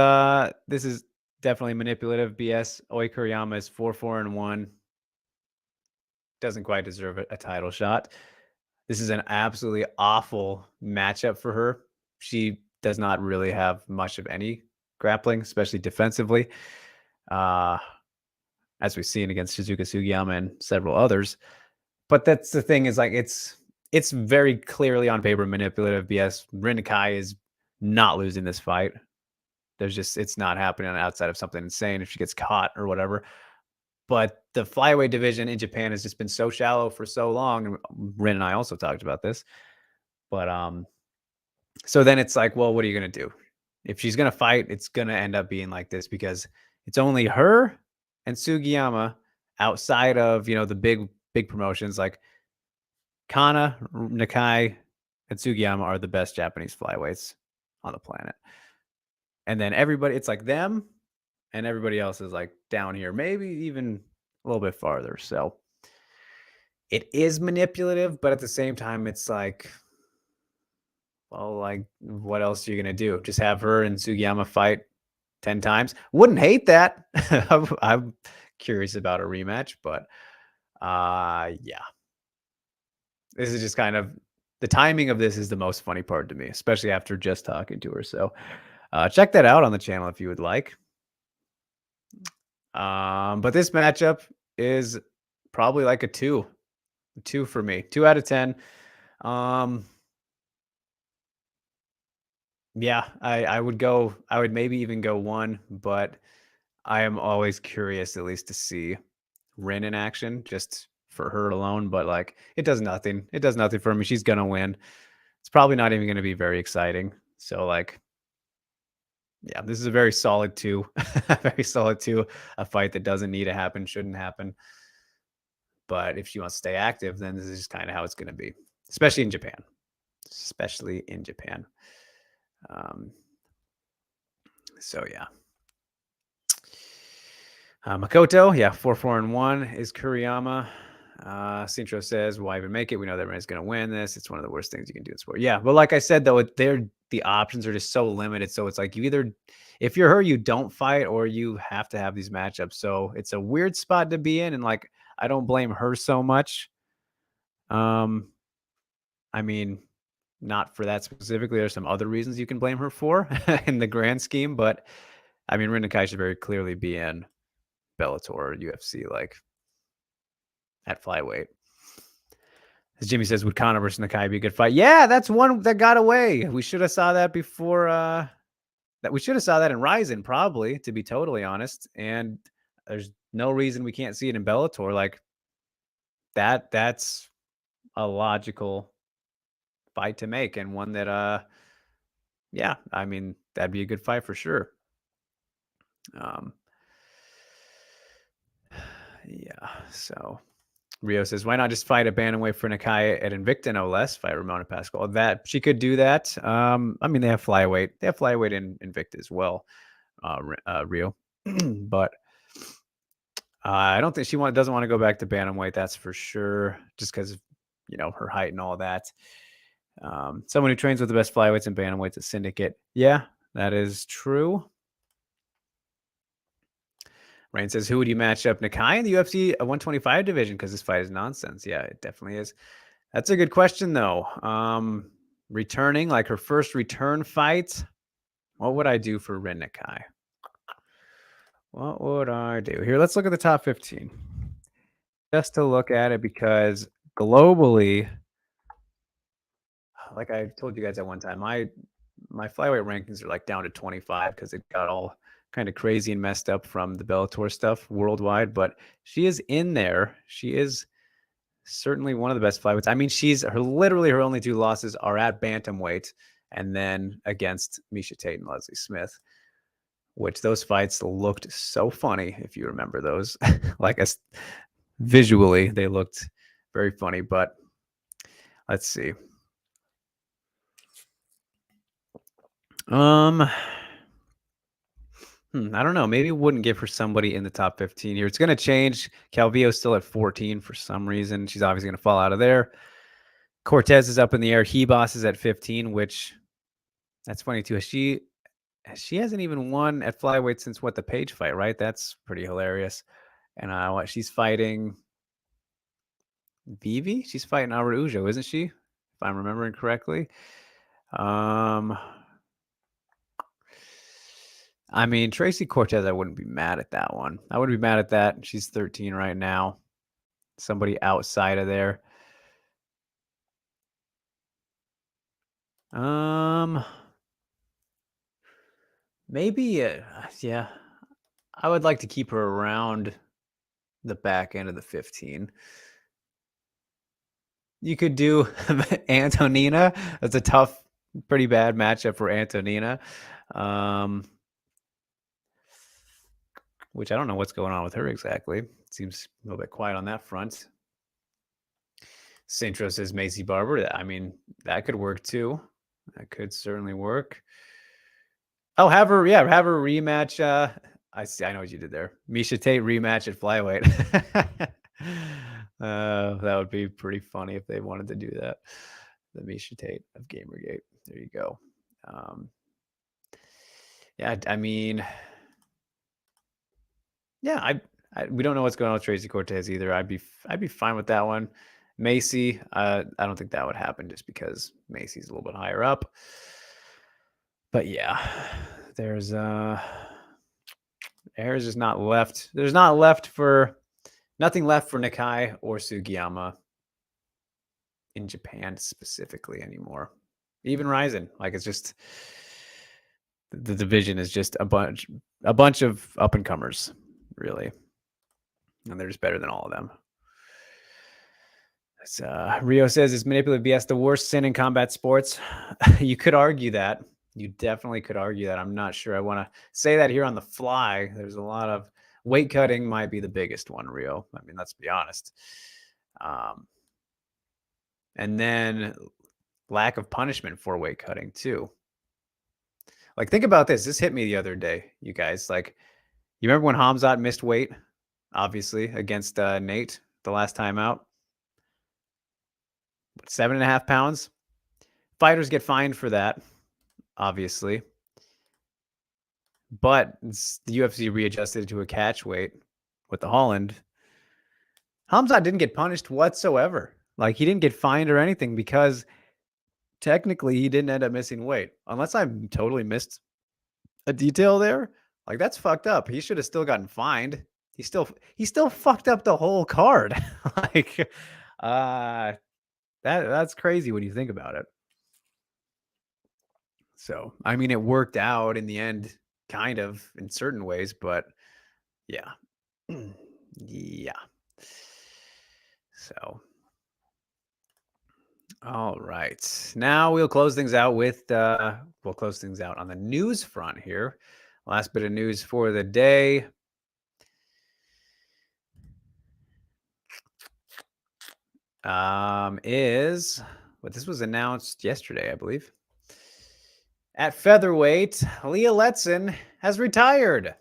definitely manipulative BS. Oi Kuriyama is 4-4-1. Doesn't quite deserve a title shot. This is an absolutely awful matchup for her. She does not really have much of any grappling, especially defensively. As we've seen against Shizuka Sugiyama and several others. But that's the thing, is like it's very clearly on paper manipulative BS. Rin Nakai is not losing this fight. There's just, it's not happening outside of something insane if she gets caught or whatever. But the flyweight division in Japan has just been so shallow for so long. And Rin and I also talked about this. But so then it's like, well, what are you going to do? If she's going to fight, it's going to end up being like this because it's only her and Sugiyama outside of, you know, the big promotions. Like Kana, Nakai, and Sugiyama are the best Japanese flyweights on the planet. And then everybody, it's like them and everybody else is like down here, maybe even a little bit farther. So it is manipulative, but at the same time, it's like, well, like, what else are you going to do? Just have her and Sugiyama fight 10 times? Wouldn't hate that. I'm curious about a rematch, but yeah. This is just kind of, the timing of this is the most funny part to me, especially after just talking to her. So check that out on the channel if you would like. But this matchup is probably like a 2 for me, 2 out of 10. Yeah, I would maybe even go 1, but I am always curious at least to see Rin in action just for her alone. But like, it does nothing. It does nothing for me. She's gonna win. It's probably not even gonna be very exciting. So like, yeah, this is a very solid 2. Very solid 2. A fight that doesn't need to happen, shouldn't happen. But if she wants to stay active, then this is just kind of how it's gonna be, especially in Japan. Especially in Japan. So yeah. Makoto, yeah, 4-4-1 is Kuriyama. Sintro says, why even make it? We know that everyone's going to win this. It's one of the worst things you can do in sport. Yeah, but like I said, though, the options are just so limited. So it's like, you either, if you're her, you don't fight, or you have to have these matchups. So it's a weird spot to be in. And like, I don't blame her so much. I mean, not for that specifically. There's some other reasons you can blame her for in the grand scheme. But I mean, Rin Nakai should very clearly be in Bellator or UFC, like at flyweight. As Jimmy says, would Conor versus Nakai be a good fight? Yeah, that's one that got away. We should have saw that before. That we should have saw that in Ryzen, probably, to be totally honest. And there's no reason we can't see it in Bellator. Like that's a logical fight to make, and one that yeah, I mean, that'd be a good fight for sure. Yeah, so Rio says, why not just fight a bantamweight for Nakai at Invicta, no less? Fight Ramona Pascal. That she could do that. I mean, they have flyweight. They have flyweight in Invicta as well, Rio. But I don't think she doesn't want to go back to bantamweight. That's for sure. Just because of, you know, her height and all that. Someone who trains with the best flyweights and bantamweights at Syndicate. Yeah, that is true. Rain says, who would you match up Nakai in the UFC 125 division? Because this fight is nonsense. Yeah, it definitely is. That's a good question, though. Returning, like her first return fight, what would I do for Rin Nakai? What would I do? Here, let's look at the top 15. Just to look at it, because globally, like I told you guys at one time, my flyweight rankings are like down to 25 because it got all kind of crazy and messed up from the Bellator stuff worldwide. But she is in there. She is certainly one of the best flyweights. I mean, literally her only two losses are at bantamweight and then against Miesha Tate and Leslie Smith, which those fights looked so funny if you remember those. Like visually, they looked very funny. But let's see. I don't know. Maybe wouldn't give her somebody in the top 15 here. It's going to change. Calvillo's still at 14 for some reason. She's obviously going to fall out of there. Cortez is up in the air. Hebos is at 15, which that's funny too. She hasn't even won at flyweight since the Page fight, right? That's pretty hilarious. And she's fighting Vivi? She's fighting Araujo, isn't she? If I'm remembering correctly. I mean, Tracy Cortez, I wouldn't be mad at that one. I wouldn't be mad at that. She's 13 right now. Somebody outside of there. Maybe, yeah. I would like to keep her around the back end of the 15. You could do Antonina. That's a tough, pretty bad matchup for Antonina. Which I don't know what's going on with her exactly. Seems a little bit quiet on that front. Centro says Macy Barber. I mean, that could work too. That could certainly work. Oh, have her rematch. I know what you did there. Miesha Tate rematch at flyweight. That would be pretty funny if they wanted to do that. The Miesha Tate of Gamergate. There you go. Yeah, I mean, yeah, we don't know what's going on with Tracy Cortez either. I'd be fine with that one. Macy, I don't think that would happen just because Macy's a little bit higher up. But yeah, there's just not left. There's nothing left for Nakai or Sugiyama in Japan specifically anymore. Even Ryzen, like it's just the division is just a bunch of up and comers, really, and they're just better than all of them. Rio says, "Is manipulative BS the worst sin in combat sports?" You could argue that. You definitely could argue that. I'm not sure I want to say that here on the fly. There's a lot of weight cutting might be the biggest one, Rio. I mean, let's be honest. And then lack of punishment for weight cutting too. Like, think about this. This hit me the other day, you guys. Like, you remember when Hamzat missed weight, obviously, against Nate the last time out? 7.5 pounds. Fighters get fined for that, obviously. But the UFC readjusted to a catch weight with the Holland. Hamzat didn't get punished whatsoever. Like, he didn't get fined or anything because technically he didn't end up missing weight. Unless I totally missed a detail there. Like, that's fucked up. He should have still gotten fined. He still fucked up the whole card. Like, that's crazy when you think about it. So, I mean, it worked out in the end, kind of, in certain ways, but yeah. Yeah. So, all right. Now we'll close things out with, we'll close things out on the news front here. Last bit of news for the day. This was announced yesterday, I believe. At featherweight, Leah Letson has retired.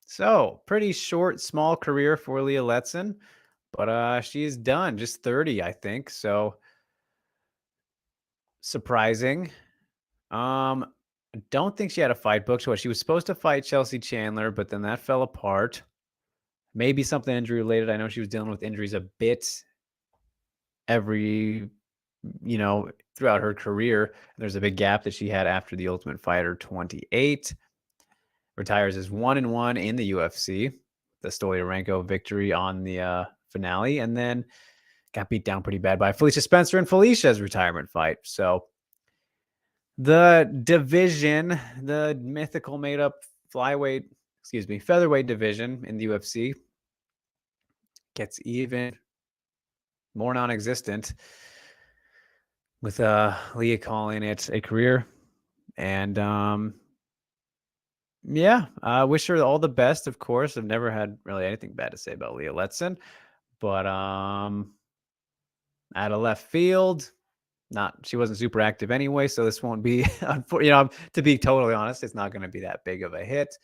So, pretty short, small career for Leah Letson, but she's done. Just 30, I think. So, surprising. Don't think she had a fight booked. So she was supposed to fight Chelsea Chandler, but then that fell apart. Maybe something injury related. I know she was dealing with injuries a bit throughout her career. There's a big gap that she had after the Ultimate Fighter 28. Retires as 1-1 in the UFC. The Stoliarenko victory on the finale. And then got beat down pretty bad by Felicia Spencer in Felicia's retirement fight. So the division, the mythical made up featherweight division in the UFC gets even more non-existent with Leah calling it a career. And yeah, I wish her all the best, of course. I've never had really anything bad to say about Leah Letson. But out of left field, she wasn't super active anyway, so this won't be, to be totally honest, it's not going to be that big of a hit.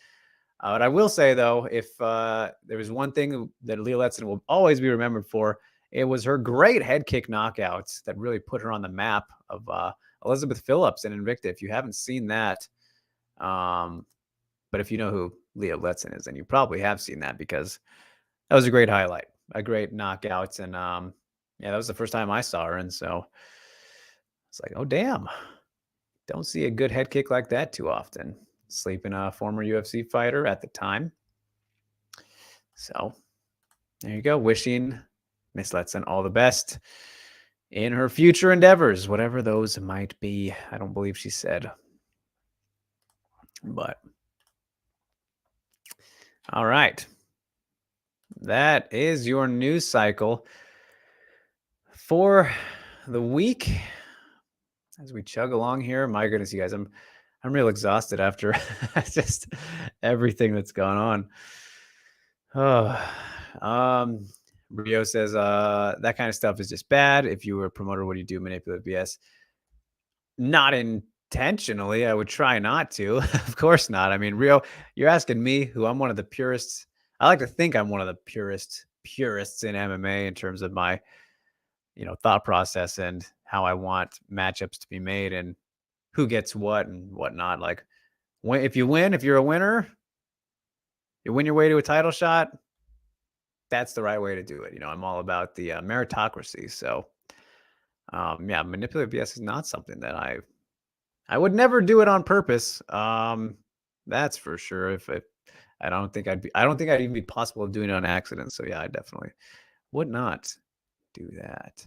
But I will say, though, if there was one thing that Leah Letson will always be remembered for, it was her great head kick knockouts that really put her on the map of Elizabeth Phillips and Invicta. If you haven't seen that, but if you know who Leah Letson is, then you probably have seen that, because that was a great highlight, a great knockout. And yeah, that was the first time I saw her. And so it's like, oh, damn. Don't see a good head kick like that too often. Sleeping a former UFC fighter at the time. So there you go. Wishing Miss Letson all the best in her future endeavors, whatever those might be. I don't believe she said. But all right. That is your news cycle for the week. As we chug along here, my goodness, you guys, I'm real exhausted after just everything that's gone on. Rio says that kind of stuff is just bad. If you were a promoter, what do you do? Manipulative BS? Not intentionally. I would try not to. Of course not. I mean, Rio, you're asking me, who I'm one of the purists. I like to think I'm one of the purists in MMA in terms of my, thought process and how I want matchups to be made and who gets what and whatnot. Like, if you're a winner, you win your way to a title shot. That's the right way to do it. I'm all about the meritocracy. So, yeah, manipulative BS is not something that I would never do it on purpose. That's for sure. I don't think I'd even be possible of doing it on accident. So yeah, I definitely would not do that.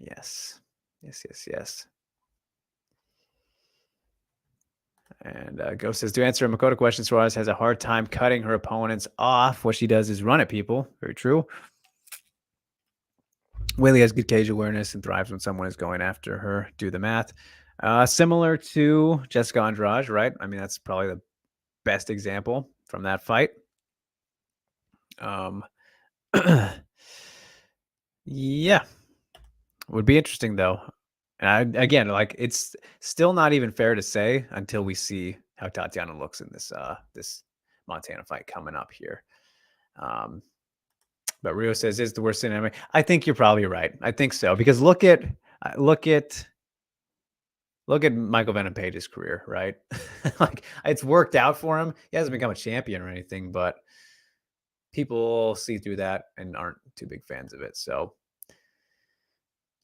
Yes. And Ghost says, to answer a Makoto question, Suarez has a hard time cutting her opponents off. What she does is run at people. Very true. Willie has good cage awareness and thrives when someone is going after her. Do the math. Similar to Jessica Andrade, right? I mean, that's probably the best example from that fight. Yeah. Would be interesting, though. And again, like, it's still not even fair to say until we see how Tatiana looks in this Montana fight coming up here. But Rio says, is the worst in MMA? I think you're probably right. I think so, because look at Michael Venom Page's career, right? Like, it's worked out for him. He hasn't become a champion or anything, but people see through that and aren't too big fans of it. So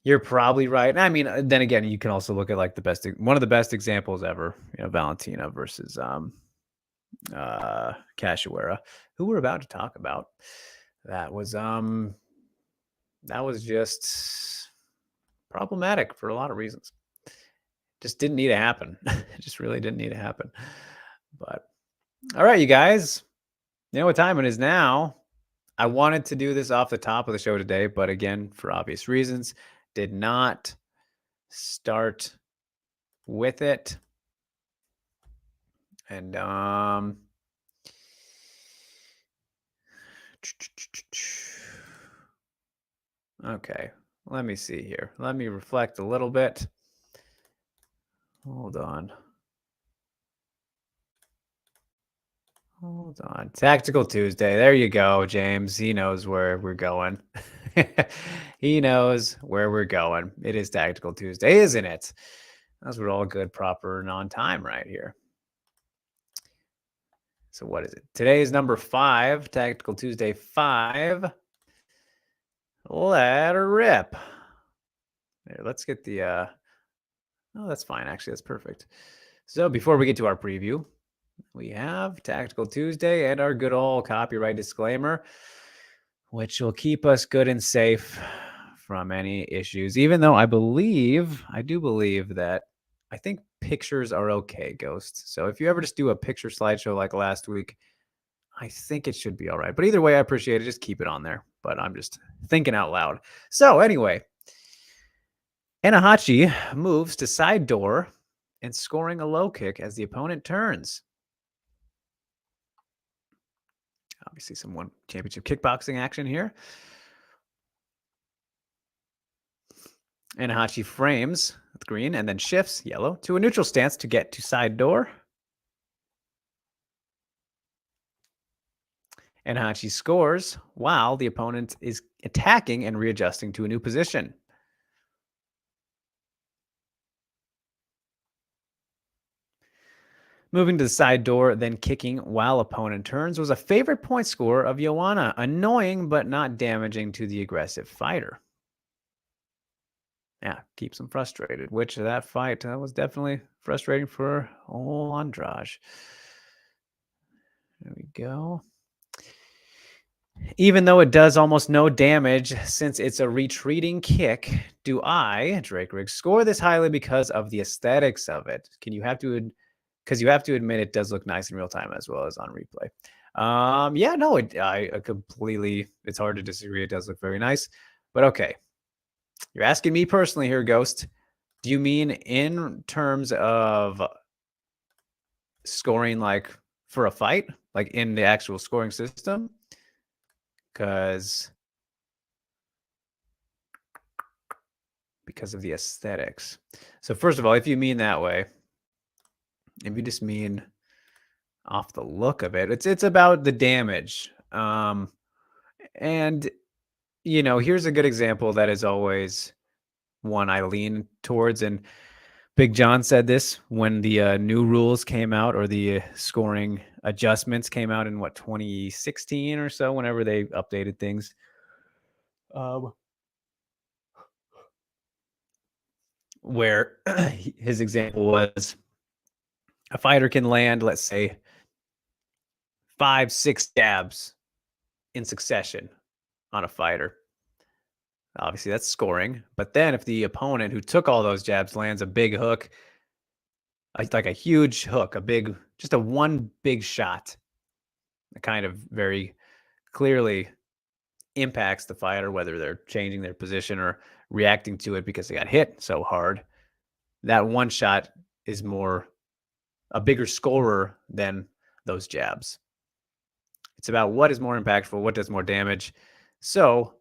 you're probably right. I mean, then again, you can also look at like one of the best examples ever, Valentina versus Cachoeira, who we're about to talk about. That was just problematic for a lot of reasons. Just didn't need to happen. It just really didn't need to happen. But all right, you guys, you know what time it is now. I wanted to do this off the top of the show today, but again, for obvious reasons, did not start with it. And okay, let me see here. Let me reflect a little bit. Hold on. Tactical Tuesday. There you go, James. He knows where we're going. He knows where we're going. It is Tactical Tuesday, isn't it? That's what all good, proper, and on time right here. So what is it? Today is number 5, Tactical Tuesday 5. Let her rip. There, let's get the oh, that's fine. Actually, that's perfect. So before we get to our preview, we have Tactical Tuesday and our good old copyright disclaimer. which will keep us good and safe from any issues. Even though I do believe that I think pictures are okay, Ghost. So if you ever just do a picture slideshow like last week, I think it should be all right. But either way, I appreciate it. Just keep it on there. But I'm just thinking out loud. So anyway, Anahachi moves to side door and scoring a low kick as the opponent turns. Obviously, some one championship kickboxing action here. Anahachi frames with green and then shifts, yellow, to a neutral stance to get to side door. Anahachi scores while the opponent is attacking and readjusting to a new position. Moving to the side door, then kicking while opponent turns was a favorite point score of Joanna. Annoying, but not damaging to the aggressive fighter. Yeah, keeps him frustrated, which that fight was definitely frustrating for old Andrade. There we go. Even though it does almost no damage since it's a retreating kick, do I, Drake Riggs, score this highly because of the aesthetics of it? Because you have to admit it does look nice in real time as well as on replay. Yeah, no, I completely, it's hard to disagree. It does look very nice, but okay. You're asking me personally here, Ghost. Do you mean in terms of scoring like for a fight, like in the actual scoring system? Because of the aesthetics. So first of all, if you mean that way, if you just mean off the look of it, it's about the damage. And you know, here's a good example that is always one I lean towards. And Big John said this when the new rules came out, or the scoring adjustments came out in 2016 or so, whenever they updated things. Where his example was a fighter can land, let's say, 5-6 jabs in succession on a fighter. Obviously, that's scoring. But then if the opponent who took all those jabs lands a big hook, like a huge hook, just a one big shot, that kind of very clearly impacts the fighter, whether they're changing their position or reacting to it because they got hit so hard. That one shot is a bigger scorer than those jabs. It's about what is more impactful, what does more damage. So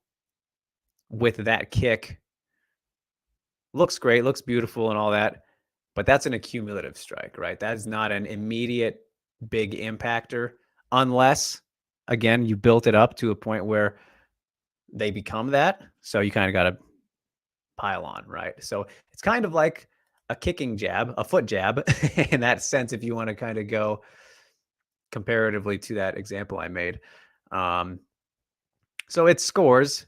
with that kick, looks great, looks beautiful and all that, but that's an accumulative strike, right? That is not an immediate big impactor unless, again, you built it up to a point where they become that. So you kind of got to pile on, right? So it's kind of like a kicking jab, a foot jab in that sense, if you want to kind of go comparatively to that example I made. So it scores.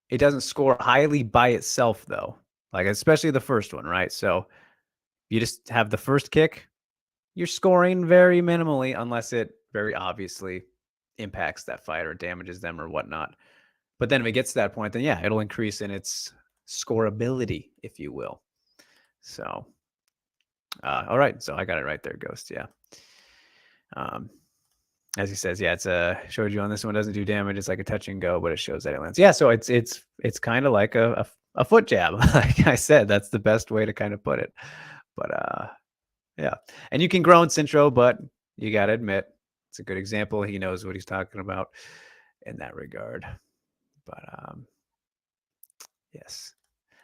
It doesn't score highly by itself, though, like especially the first one, right? So you just have the first kick, you're scoring very minimally unless it very obviously impacts that fighter, damages them or whatnot. But then if it gets to that point, then yeah, it'll increase in its scoreability, if you will. So, all right. So I got it right there, Ghost. Yeah. As he says, yeah, it's showed you on this one doesn't do damage. It's like a touch and go, but it shows that it lands. Yeah. So it's kind of like a foot jab. Like I said, that's the best way to kind of put it. But yeah. And you can groan Centro, but you got to admit, it's a good example. He knows what he's talking about in that regard. But yes.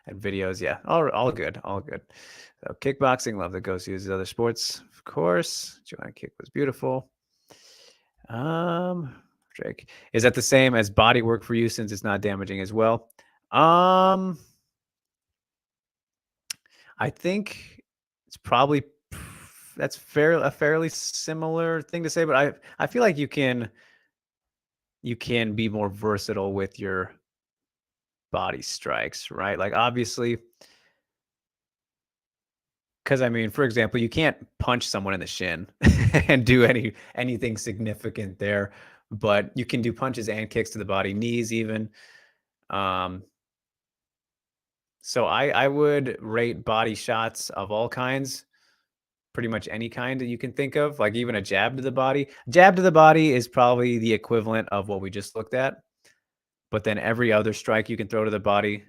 And videos, yeah, all good, all good. So kickboxing, love that goes uses other sports, of course. Joanna kick was beautiful. Drake, is that the same as body work for you since it's not damaging as well? I think it's probably that's a fairly similar thing to say, but I feel like you can be more versatile with your body strikes, right? Like obviously, because I mean, for example, you can't punch someone in the shin and do anything significant there. but you can do punches and kicks to the body, knees even. Um, so I would rate body shots of all kinds, pretty much any kind that you can think of, like even a jab to the body. Jab to the body is probably the equivalent of what we just looked at, but then every other strike you can throw to the body,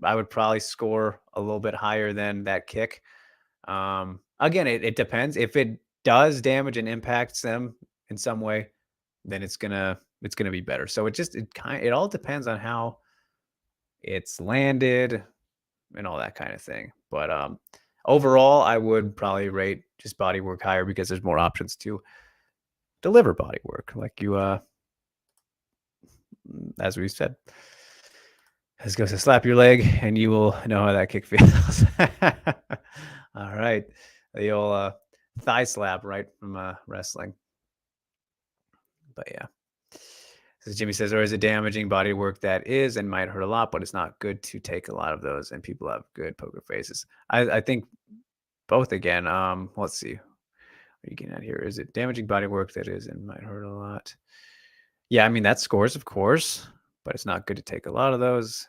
I would probably score a little bit higher than that kick. Again, it depends. If it does damage and impacts them in some way, then it's gonna be better. So it all depends on how it's landed and all that kind of thing. But overall, I would probably rate just body work higher because there's more options to deliver body work, like you as we said. As goes to slap your leg, and you will know how that kick feels. All right, the old thigh slap, right from wrestling. But yeah. So Jimmy says, or is it damaging body work that is and might hurt a lot, but it's not good to take a lot of those, and people have good poker faces. I think both again. Let's see. What are you getting at here? Is it damaging body work that is and might hurt a lot? Yeah, I mean that scores, of course, but it's not good to take a lot of those.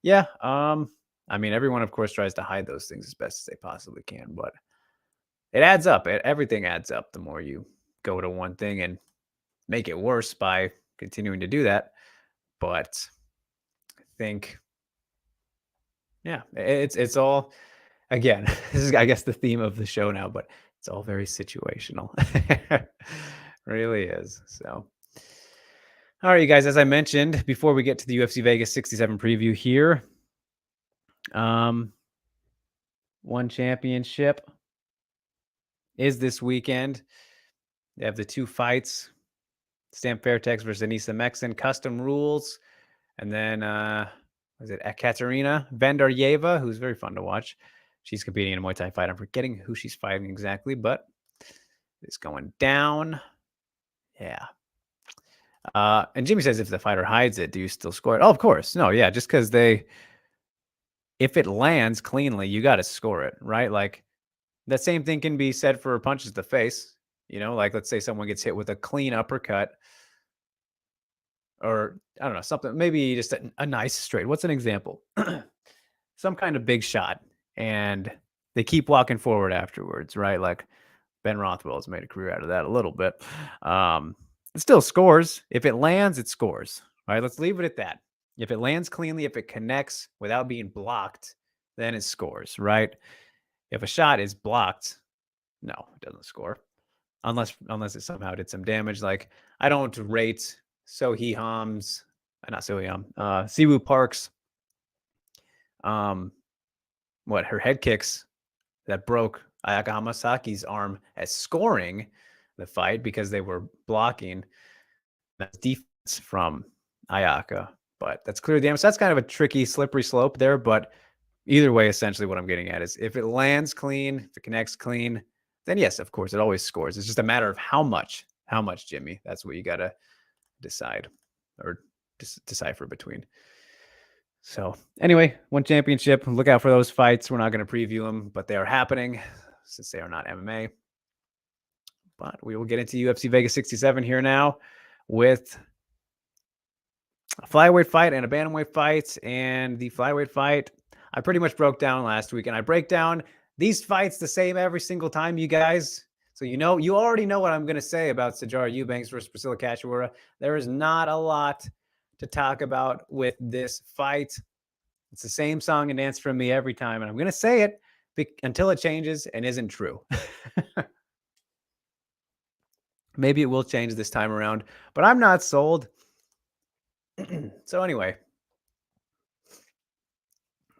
Yeah. I mean, everyone, of course, tries to hide those things as best as they possibly can, but it adds up. Everything adds up the more you go to one thing and make it worse by continuing to do that. But I think, yeah, it's all again. This is, I guess, the theme of the show now, but it's all very situational. Really is. So, all right, you guys. As I mentioned before, we get to the UFC Vegas 67 preview here. One championship is this weekend. They have the two fights: Stamp Fairtex versus Anissa Mexen, custom rules, and then was it Ekaterina Vandaryeva, who's very fun to watch. She's competing in a Muay Thai fight. I'm forgetting who she's fighting exactly, but it's going down. Yeah. And Jimmy says, if the fighter hides it, do you still score it? Oh, of course. No, yeah, just because if it lands cleanly, you got to score it, right? Like that same thing can be said for punches to the face. Like let's say someone gets hit with a clean uppercut, or I don't know, something, maybe just a nice straight. What's an example? Some kind of big shot, and they keep walking forward afterwards, right? Like Ben Rothwell has made a career out of that a little bit. It still scores. If it lands, it scores. All right, let's leave it at that. If it lands cleanly, if it connects without being blocked, then it scores, right? If a shot is blocked, no, it doesn't score. Unless it somehow did some damage. Like I don't rate Sohee Ham's, not Sohee Ham, Siwoo Park's, her head kicks that broke Ayaka Hamasaki's arm as scoring the fight because they were blocking. That's defense from Ayaka, but that's clear damage. So that's kind of a tricky, slippery slope there. But either way, essentially what I'm getting at is if it lands clean, if it connects clean, then yes, of course, it always scores. It's just a matter of how much, Jimmy. That's what you got to decide or decipher between. So anyway, one championship. Look out for those fights. We're not going to preview them, but they are happening since they are not MMA. But we will get into UFC Vegas 67 here now with a flyweight fight and a bantamweight fight. And the flyweight fight, I pretty much broke down last week, and I break down these fights the same every single time, you guys. So you already know what I'm going to say about Sijara Eubanks versus Priscilla Cachoeira. There is not a lot to talk about with this fight. It's the same song and dance from me every time, and I'm going to say it until it changes and isn't true. Maybe it will change this time around, but I'm not sold. So anyway,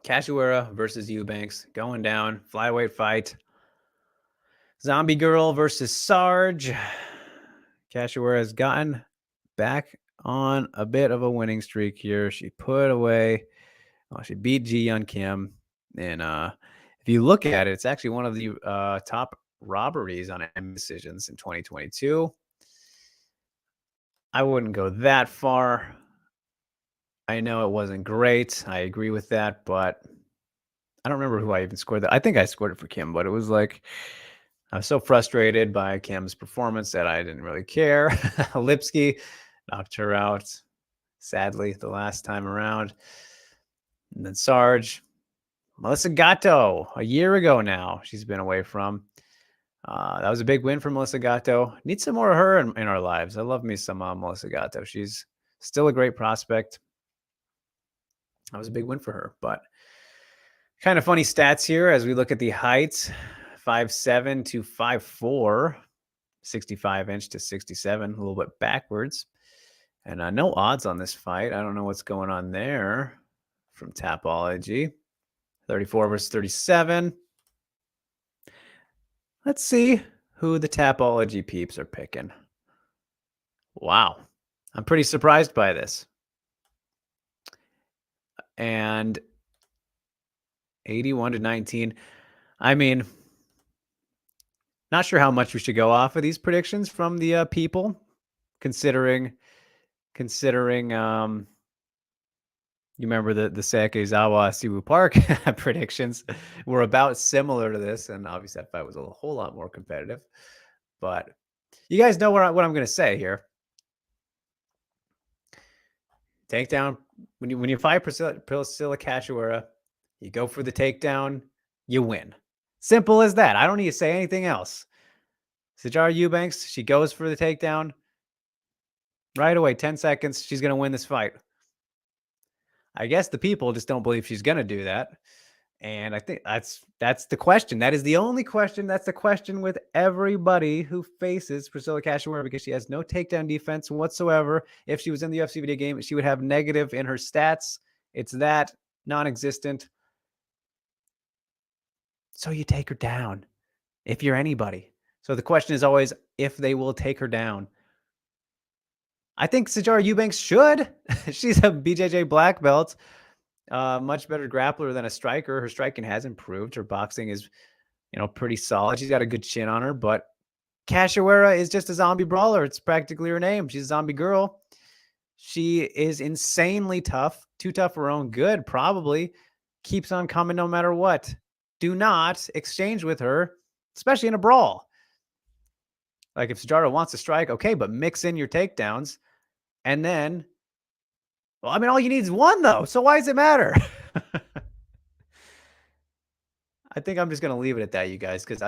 Cachoeira versus Eubanks going down, flyweight fight. Zombie Girl versus Sarge. Cachoeira has gotten back on a bit of a winning streak here. She she beat Ji Yeon Kim. And if you look at it, it's actually one of the top robberies on MMA decisions in 2022. I wouldn't go that far. I know it wasn't great. I agree with that, but I don't remember who I even scored that. I think I scored it for Kim, but it was like, I was so frustrated by Kim's performance that I didn't really care. Lipsky knocked her out, sadly, the last time around. And then Sarge, Melissa Gatto, a year ago now, she's been away from. That was a big win for Melissa Gatto. Need some more of her in our lives. I love me some Melissa Gatto. She's still a great prospect. That was a big win for her. But kind of funny stats here as we look at the heights. 5'7" to 5'4", 65-inch to 67, a little bit backwards. And no odds on this fight. I don't know what's going on there from Tapology. 34 versus 37. Let's see who the Tapology peeps are picking. Wow. I'm pretty surprised by this. And 81 to 19. I mean, not sure how much we should go off of these predictions from the people, considering you remember the Sakezawa Siwu Park predictions were about similar to this, and obviously that fight was a whole lot more competitive. But you guys know what I'm going to say here. Takedown, when you fight Priscilla Cachoeira, you go for the takedown, you win. Simple as that. I don't need to say anything else. Sijara Eubanks, she goes for the takedown. Right away, 10 seconds, she's going to win this fight. I guess the people just don't believe she's going to do that. And I think that's the question. That is the only question. That's the question with everybody who faces Priscilla Cachoeira, because she has no takedown defense whatsoever. If she was in the UFC video game, she would have negative in her stats. It's that non-existent. So you take her down if you're anybody. So the question is always if they will take her down. I think Sijara Eubanks should. She's a BJJ black belt. Much better grappler than a striker. Her striking has improved. Her boxing is, pretty solid. She's got a good chin on her, but Cachoeira is just a zombie brawler. It's practically her name. She's a zombie girl. She is insanely tough. Too tough for her own good, probably. Keeps on coming no matter what. Do not exchange with her, especially in a brawl. Like if Sijara wants to strike, okay, but mix in your takedowns. And then, well, I mean, all you need is one, though. So why does it matter? I think I'm just going to leave it at that, you guys, because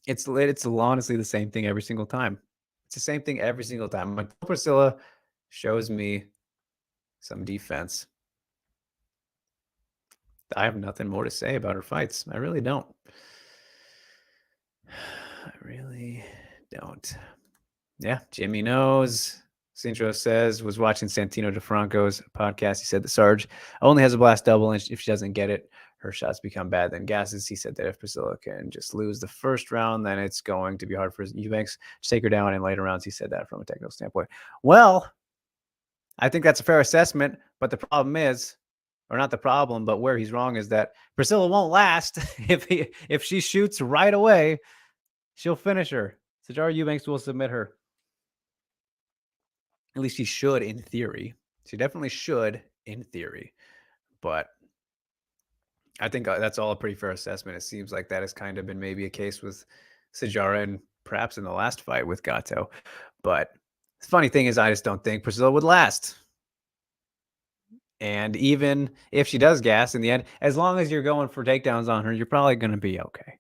it's honestly the same thing every single time. It's the same thing every single time. When Priscilla shows me some defense, I have nothing more to say about her fights. I really don't. I really don't. Yeah, Jimmy knows. Cintro says, was watching Santino DeFranco's podcast. He said that Sarge only has a blast double, and if she doesn't get it, her shots become bad, then gasses. He said that if Priscilla can just lose the first round, then it's going to be hard for Eubanks to take her down in later rounds. He said that from a technical standpoint. Well, I think that's a fair assessment, but the problem is, or not the problem, but where he's wrong is that Priscilla won't last. If she shoots right away, she'll finish her. Sijara Eubanks will submit her. At least she should in theory. She definitely should in theory. But I think that's all a pretty fair assessment. It seems like that has kind of been maybe a case with Sijara and perhaps in the last fight with Gatto. But the funny thing is I just don't think Priscilla would last. And even if she does gas in the end, as long as you're going for takedowns on her, you're probably going to be okay.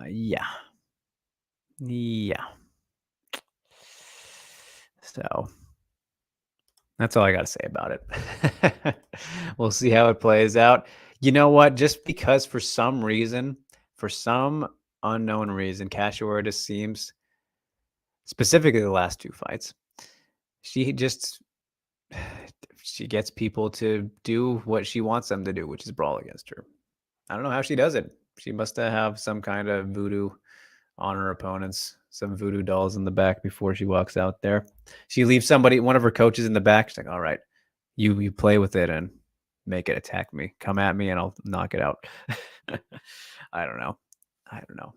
Yeah. So that's all I got to say about it. We'll see how it plays out. You know what? Just because for some reason, for some unknown reason, Cachoeira just seems, specifically the last two fights, she gets people to do what she wants them to do, which is brawl against her. I don't know how she does it. She must have some kind of voodoo on her opponents, some voodoo dolls in the back before she walks out there. She leaves one of her coaches in the back. She's like, all right, you play with it and make it attack me. Come at me and I'll knock it out. I don't know.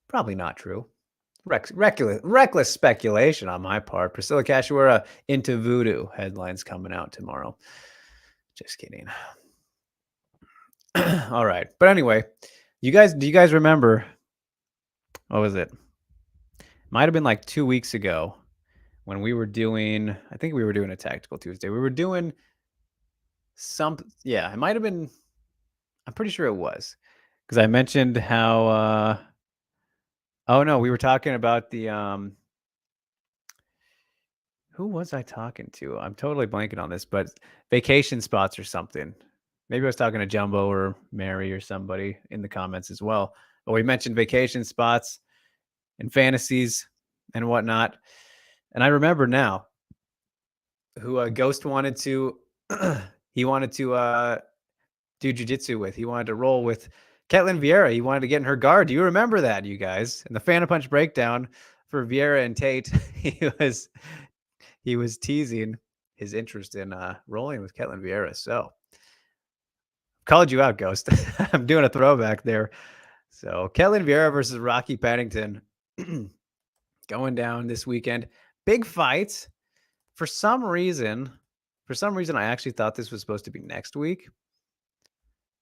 Probably not true. Reckless speculation on my part. Priscilla Cachoeira into voodoo headlines coming out tomorrow. Just kidding. All right. But anyway, Do you guys remember, what was it? Might have been like 2 weeks ago when we were doing, I think we were doing a Tactical Tuesday. We were doing yeah, it might have been, I'm pretty sure it was, because I mentioned how, oh no, we were talking about the, who was I talking to? I'm totally blanking on this, but vacation spots or something. Maybe I was talking to Jumbo or Mary or somebody in the comments as well. But we mentioned vacation spots and fantasies and whatnot. And I remember now who Ghost wanted to, he wanted to do jujitsu with. He wanted to roll with Ketlin Vieira. He wanted to get in her guard. Do you remember that, you guys? In the Phantom Punch breakdown for Vieira and Tate, he was teasing his interest in rolling with Ketlin Vieira. So called you out, Ghost. I'm doing a throwback there. So Ketlin Vieira versus Rocky Pennington going down this weekend. Big fights. For some reason, I actually thought this was supposed to be next week.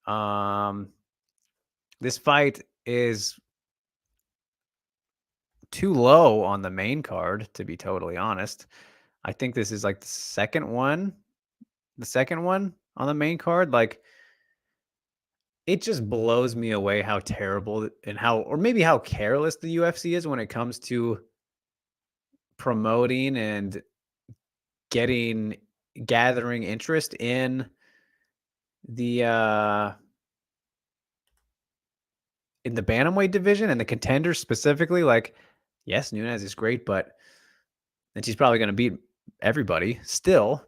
This fight is too low on the main card, to be totally honest. I think this is like the second one on the main card. Like, it just blows me away how terrible and or maybe how careless the UFC is when it comes to promoting and gathering interest in the bantamweight division and the contenders specifically. Like, yes, Nunes is great, but and she's probably going to beat everybody. Still,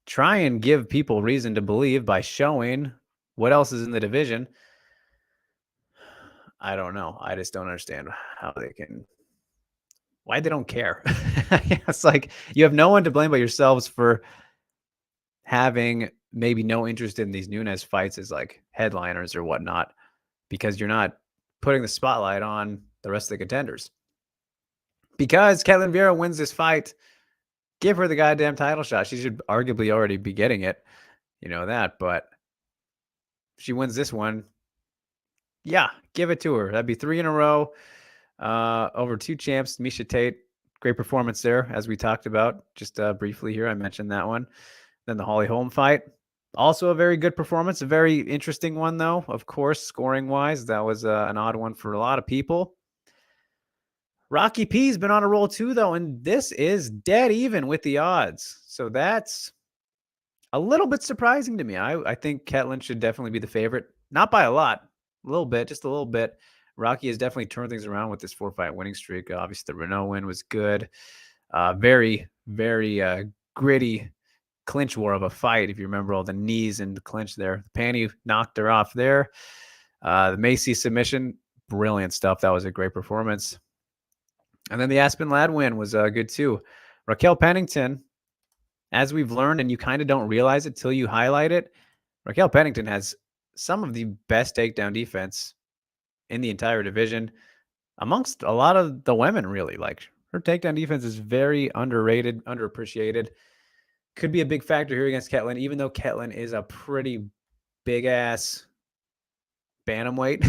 try and give people reason to believe by showing what else is in the division. I don't know. I just don't understand why they don't care. It's like you have no one to blame but yourselves for having maybe no interest in these Nunes fights as like headliners or whatnot, because you're not putting the spotlight on the rest of the contenders. Because Ketlin Vieira wins this fight, give her the goddamn title shot. She should arguably already be getting it. You know that, but if she wins this one, yeah, give it to her. That'd be 3 in a row over 2 champs. Misha Tate, great performance there, as we talked about just briefly here. I mentioned that one. Then the Holly Holm fight, also a very good performance. A very interesting one, though, of course, scoring-wise. That was an odd one for a lot of people. Rocky P's been on a roll too, though, and this is dead even with the odds. So that's a little bit surprising to me. I think Ketlin should definitely be the favorite. Not by a lot. A little bit, just a little bit. Rocky has definitely turned things around with this 4-fight winning streak. Obviously, the Renault win was good. Very, very gritty clinch war of a fight. If you remember all the knees and the clinch there. Panny knocked her off there. The Macy submission, brilliant stuff. That was a great performance. And then the Aspen Ladd win was good too. Raquel Pennington, as we've learned, and you kind of don't realize it till you highlight it, Raquel Pennington has some of the best takedown defense in the entire division amongst a lot of the women, really. Like, her takedown defense is very underrated, underappreciated. Could be a big factor here against Ketlin, even though Ketlin is a pretty big-ass bantamweight.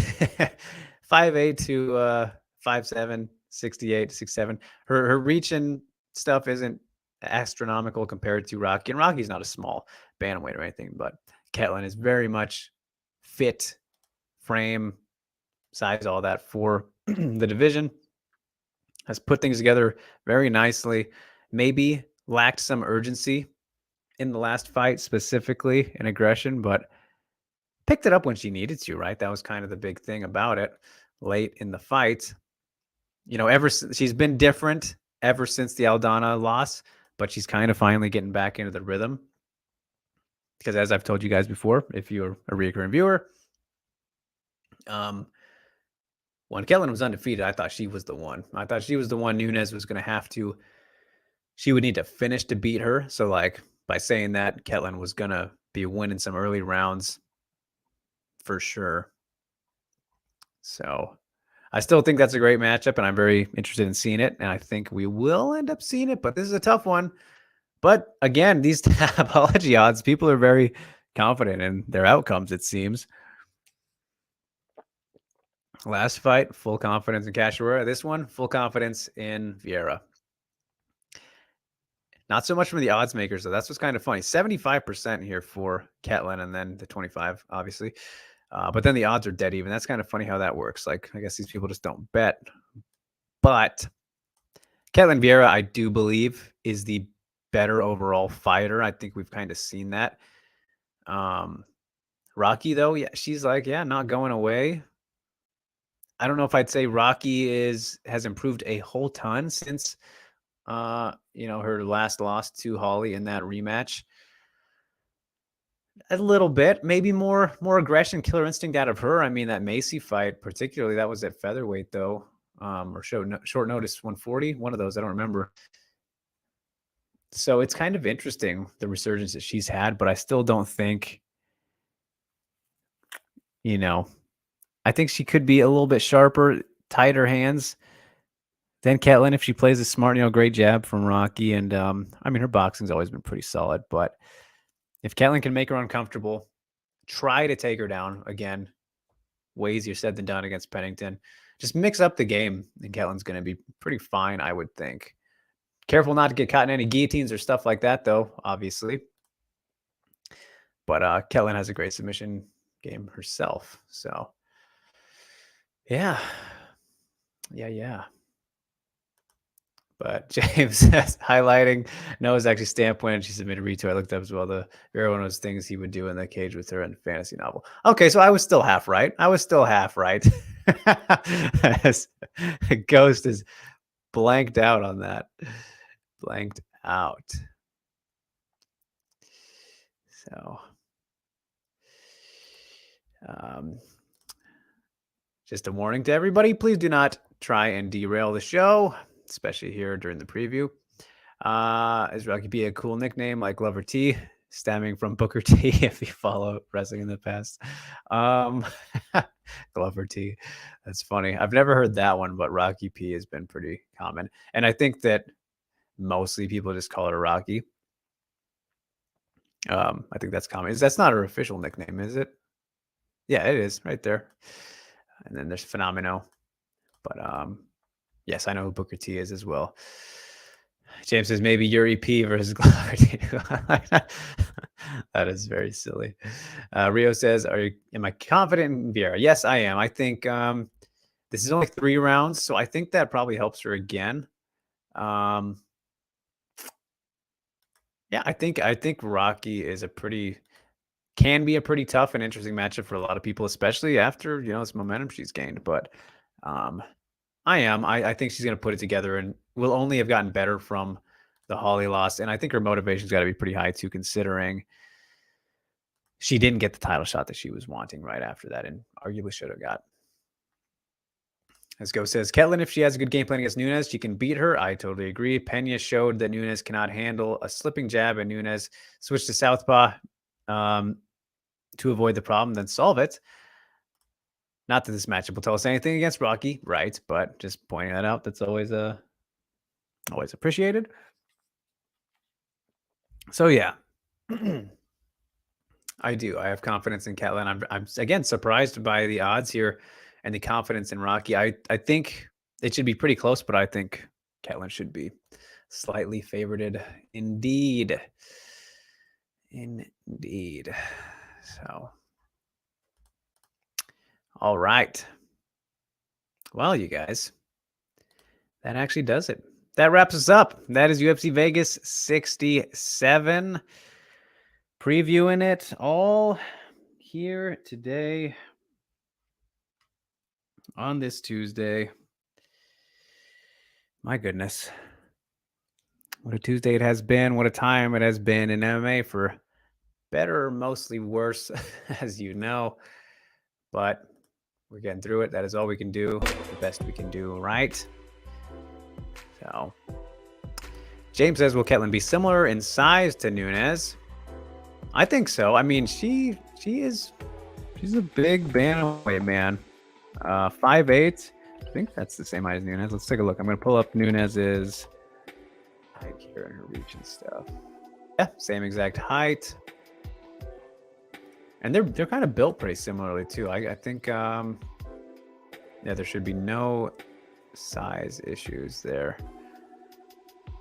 5'8" to 5'7", 68, 6'7". Her reach and stuff isn't astronomical compared to Rocky. And Rocky's not a small bantamweight or anything, but Ketlin is very much fit, frame, size, all that for the division. Has put things together very nicely. Maybe lacked some urgency in the last fight, specifically in aggression, but picked it up when she needed to, right? That was kind of the big thing about it late in the fight. You know, she's been different ever since the Aldana loss, but she's kind of finally getting back into the rhythm. Because as I've told you guys before, if you're a recurring viewer, when Ketlin was undefeated, I thought she was the one. I thought she was the one Nunes was going to she would need to finish to beat her. So, like, by saying that, Ketlin was going to be winning some early rounds for sure. So, I still think that's a great matchup, and I'm very interested in seeing it. And I think we will end up seeing it, but this is a tough one. But again, these apology odds, people are very confident in their outcomes, it seems. Last fight, full confidence in Cachoeira. This one, full confidence in Vieira. Not so much from the odds makers, though. That's what's kind of funny. 75% here for Ketlin, and then the 25, obviously. But then the odds are dead even. That's kind of funny how that works. Like, I guess these people just don't bet. But Ketlin Vieira, I do believe, is the better overall fighter. I think we've kind of seen that. Rocky, though, yeah, she's like, yeah, not going away. I don't know if I'd say Rocky has improved a whole ton since her last loss to Holly in that rematch. A little bit, maybe more aggression, killer instinct out of her. I mean, that Macy fight, particularly, that was at featherweight, though, or short notice 140, one of those, I don't remember. So it's kind of interesting, the resurgence that she's had, but I still don't think, I think she could be a little bit sharper, tighter hands than Ketlin if she plays a smart, great jab from Rocky. And I mean, her boxing's always been pretty solid, but if Ketlin can make her uncomfortable, try to take her down again, way easier said than done against Pennington. Just mix up the game, and Ketlin's going to be pretty fine, I would think. Careful not to get caught in any guillotines or stuff like that, though, obviously. But Ketlin has a great submission game herself. So, yeah. But James says, highlighting, Noah's actually stamp when she submitted retweet. I looked up as well. The very one of those things he would do in the cage with her in fantasy novel. Okay, so I was still half right. Ghost is blanked out on that. Blanked out. So, just a warning to everybody. Please do not try and derail the show, especially here during the preview. Is Rocky B a cool nickname like Glover T? Stemming from Booker T, if you follow wrestling in the past. Glover T. That's funny. I've never heard that one, but Rocky P has been pretty common. And I think that mostly people just call it a Rocky. I think that's common. That's not her official nickname, is it? Yeah, it is right there. And then there's Phenomeno. But yes, I know who Booker T is as well. James says maybe Yuri P versus Glover T. That is very silly. Rio says, am I confident in Vieira? Yes, I am. I think this is only 3 rounds, so I think that probably helps her again. Yeah, I think Rocky is can be a pretty tough and interesting matchup for a lot of people, especially after this momentum she's gained. But I think she's going to put it together and will only have gotten better from the Holly loss. And I think her motivation's got to be pretty high too, considering she didn't get the title shot that she was wanting right after that, and arguably should have got. As Go says, Ketlin, if she has a good game plan against Nunes, she can beat her. I totally agree. Pena showed that Nunes cannot handle a slipping jab, and Nunes switched to southpaw to avoid the problem, then solve it. Not that this matchup will tell us anything against Rocky, right? But just pointing that out, that's always appreciated. So yeah, I do. I have confidence in Ketlin. I'm again surprised by the odds here and the confidence in Rocky. I think it should be pretty close, but I think Ketlin should be slightly favorited indeed. Indeed. So, all right. Well, you guys, that actually does it. That wraps us up. That is UFC Vegas 67. Previewing it all here today on this Tuesday. My goodness. What a Tuesday it has been. What a time it has been in MMA, for better or mostly worse, as you know. But we're getting through it. That is all we can do. The best we can do, right? So, James says, will Ketlin be similar in size to Nunes? I think so. I mean, she's a big bantamweight, man. 5'8". I think that's the same height as Nunes. Let's take a look. I'm going to pull up Nunes's height here and her reach and stuff. Yeah, same exact height. And they're kind of built pretty similarly too. I think Yeah, there should be no size issues there.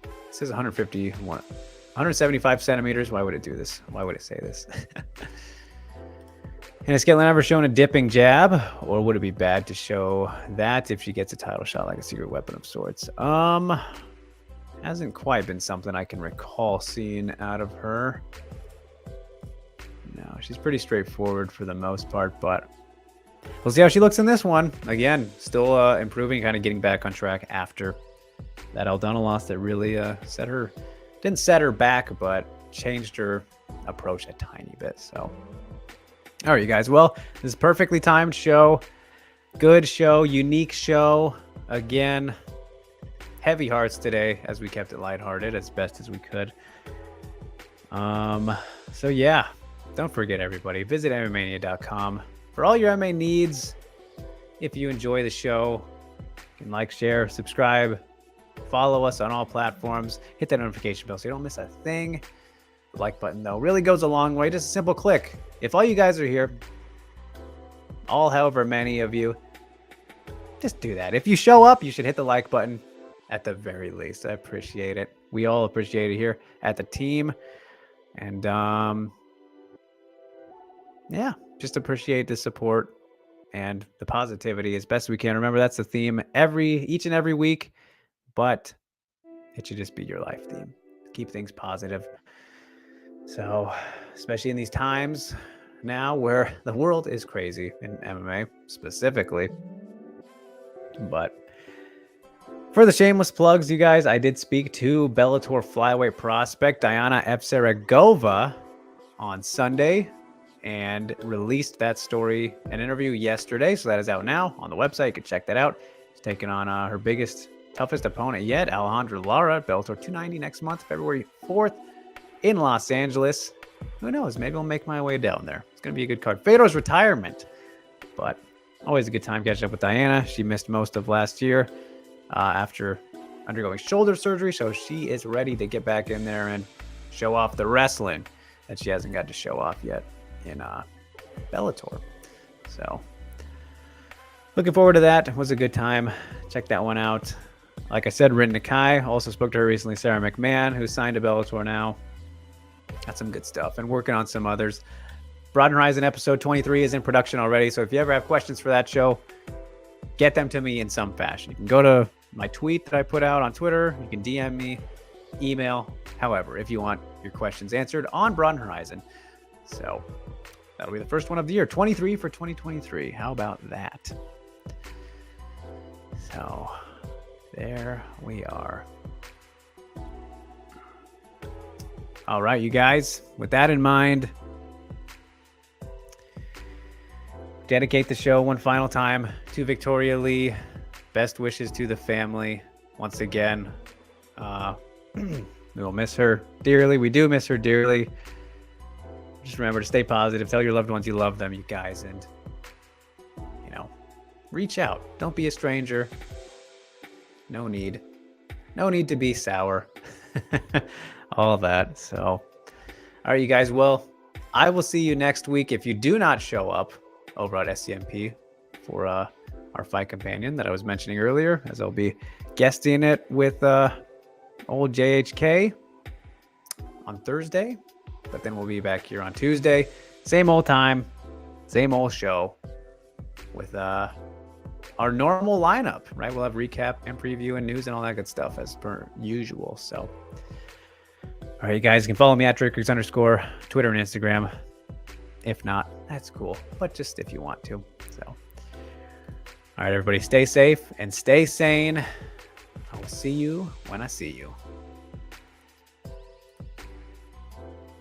It says 175 centimeters. Why would it do this? Why would it say this? And has Caitlin ever shown a dipping jab, or would it be bad to show that if she gets a title shot like a secret weapon of sorts? Hasn't quite been something I can recall seeing out of her. No, she's pretty straightforward for the most part, but we'll see how she looks in this one. Again, still improving, kind of getting back on track after that Aldana loss that really didn't set her back, but changed her approach a tiny bit. So, all right, you guys. Well, this is a perfectly timed show. Good show, unique show. Again, heavy hearts today as we kept it lighthearted as best as we could. So yeah, don't forget, everybody, visit WMMAnia.com for all your MMA needs. If you enjoy the show, you can like, share, subscribe, follow us on all platforms, hit that notification bell so you don't miss a thing. The like button, though, really goes a long way. Just a simple click. If all you guys are here, however many of you, just do that. If you show up, you should hit the like button at the very least. I appreciate it. We all appreciate it here at the team. And yeah, just appreciate the support and the positivity as best we can. Remember, that's the theme each and every week, but it should just be your life theme. Keep things positive. So, especially in these times now where the world is crazy in MMA specifically. But for the shameless plugs, you guys, I did speak to Bellator flyweight prospect Diana Evseragova on Sunday and released that story, an interview yesterday. So that is out now on the website. You can check that out. She's taking on her biggest, toughest opponent yet, Alejandra Lara, Bellator 290 next month, February 4th in Los Angeles. Who knows? Maybe I'll make my way down there. It's going to be a good card. Fedor's retirement, but always a good time catching up with Diana. She missed most of last year after undergoing shoulder surgery, so she is ready to get back in there and show off the wrestling that she hasn't got to show off yet in Bellator. So looking forward to that. It was a good time. Check that one out. Like I said, Rin Nakai. Also spoke to her recently, Sarah McMahon, who's signed to Bellator now. Got some good stuff and working on some others. Broad Horizon episode 23 is in production already, so if you ever have questions for that show, get them to me in some fashion. You can go to my tweet that I put out on Twitter. You can DM me, email, however, if you want your questions answered on Broad Horizon. So that'll be the first one of the year, 23 for 2023. How about that? So there we are. All right, you guys, with that in mind, dedicate the show one final time to Victoria Lee. Best wishes to the family. Once again, we will miss her dearly. We do miss her dearly. Just remember to stay positive. Tell your loved ones you love them, you guys. And, reach out. Don't be a stranger. No need to be sour. All that. So, all right, you guys. Well, I will see you next week. If you do not show up over at SCMP for our fight companion that I was mentioning earlier, as I'll be guesting it with old JHK on Thursday, but then we'll be back here on Tuesday, same old time, same old show with our normal lineup, right? We'll have recap and preview and news and all that good stuff as per usual. So, all right, you guys, you can follow me at @Drake_, Twitter and Instagram. If not, that's cool, but just if you want to. So, all right, everybody, stay safe and stay sane. I will see you when I see you.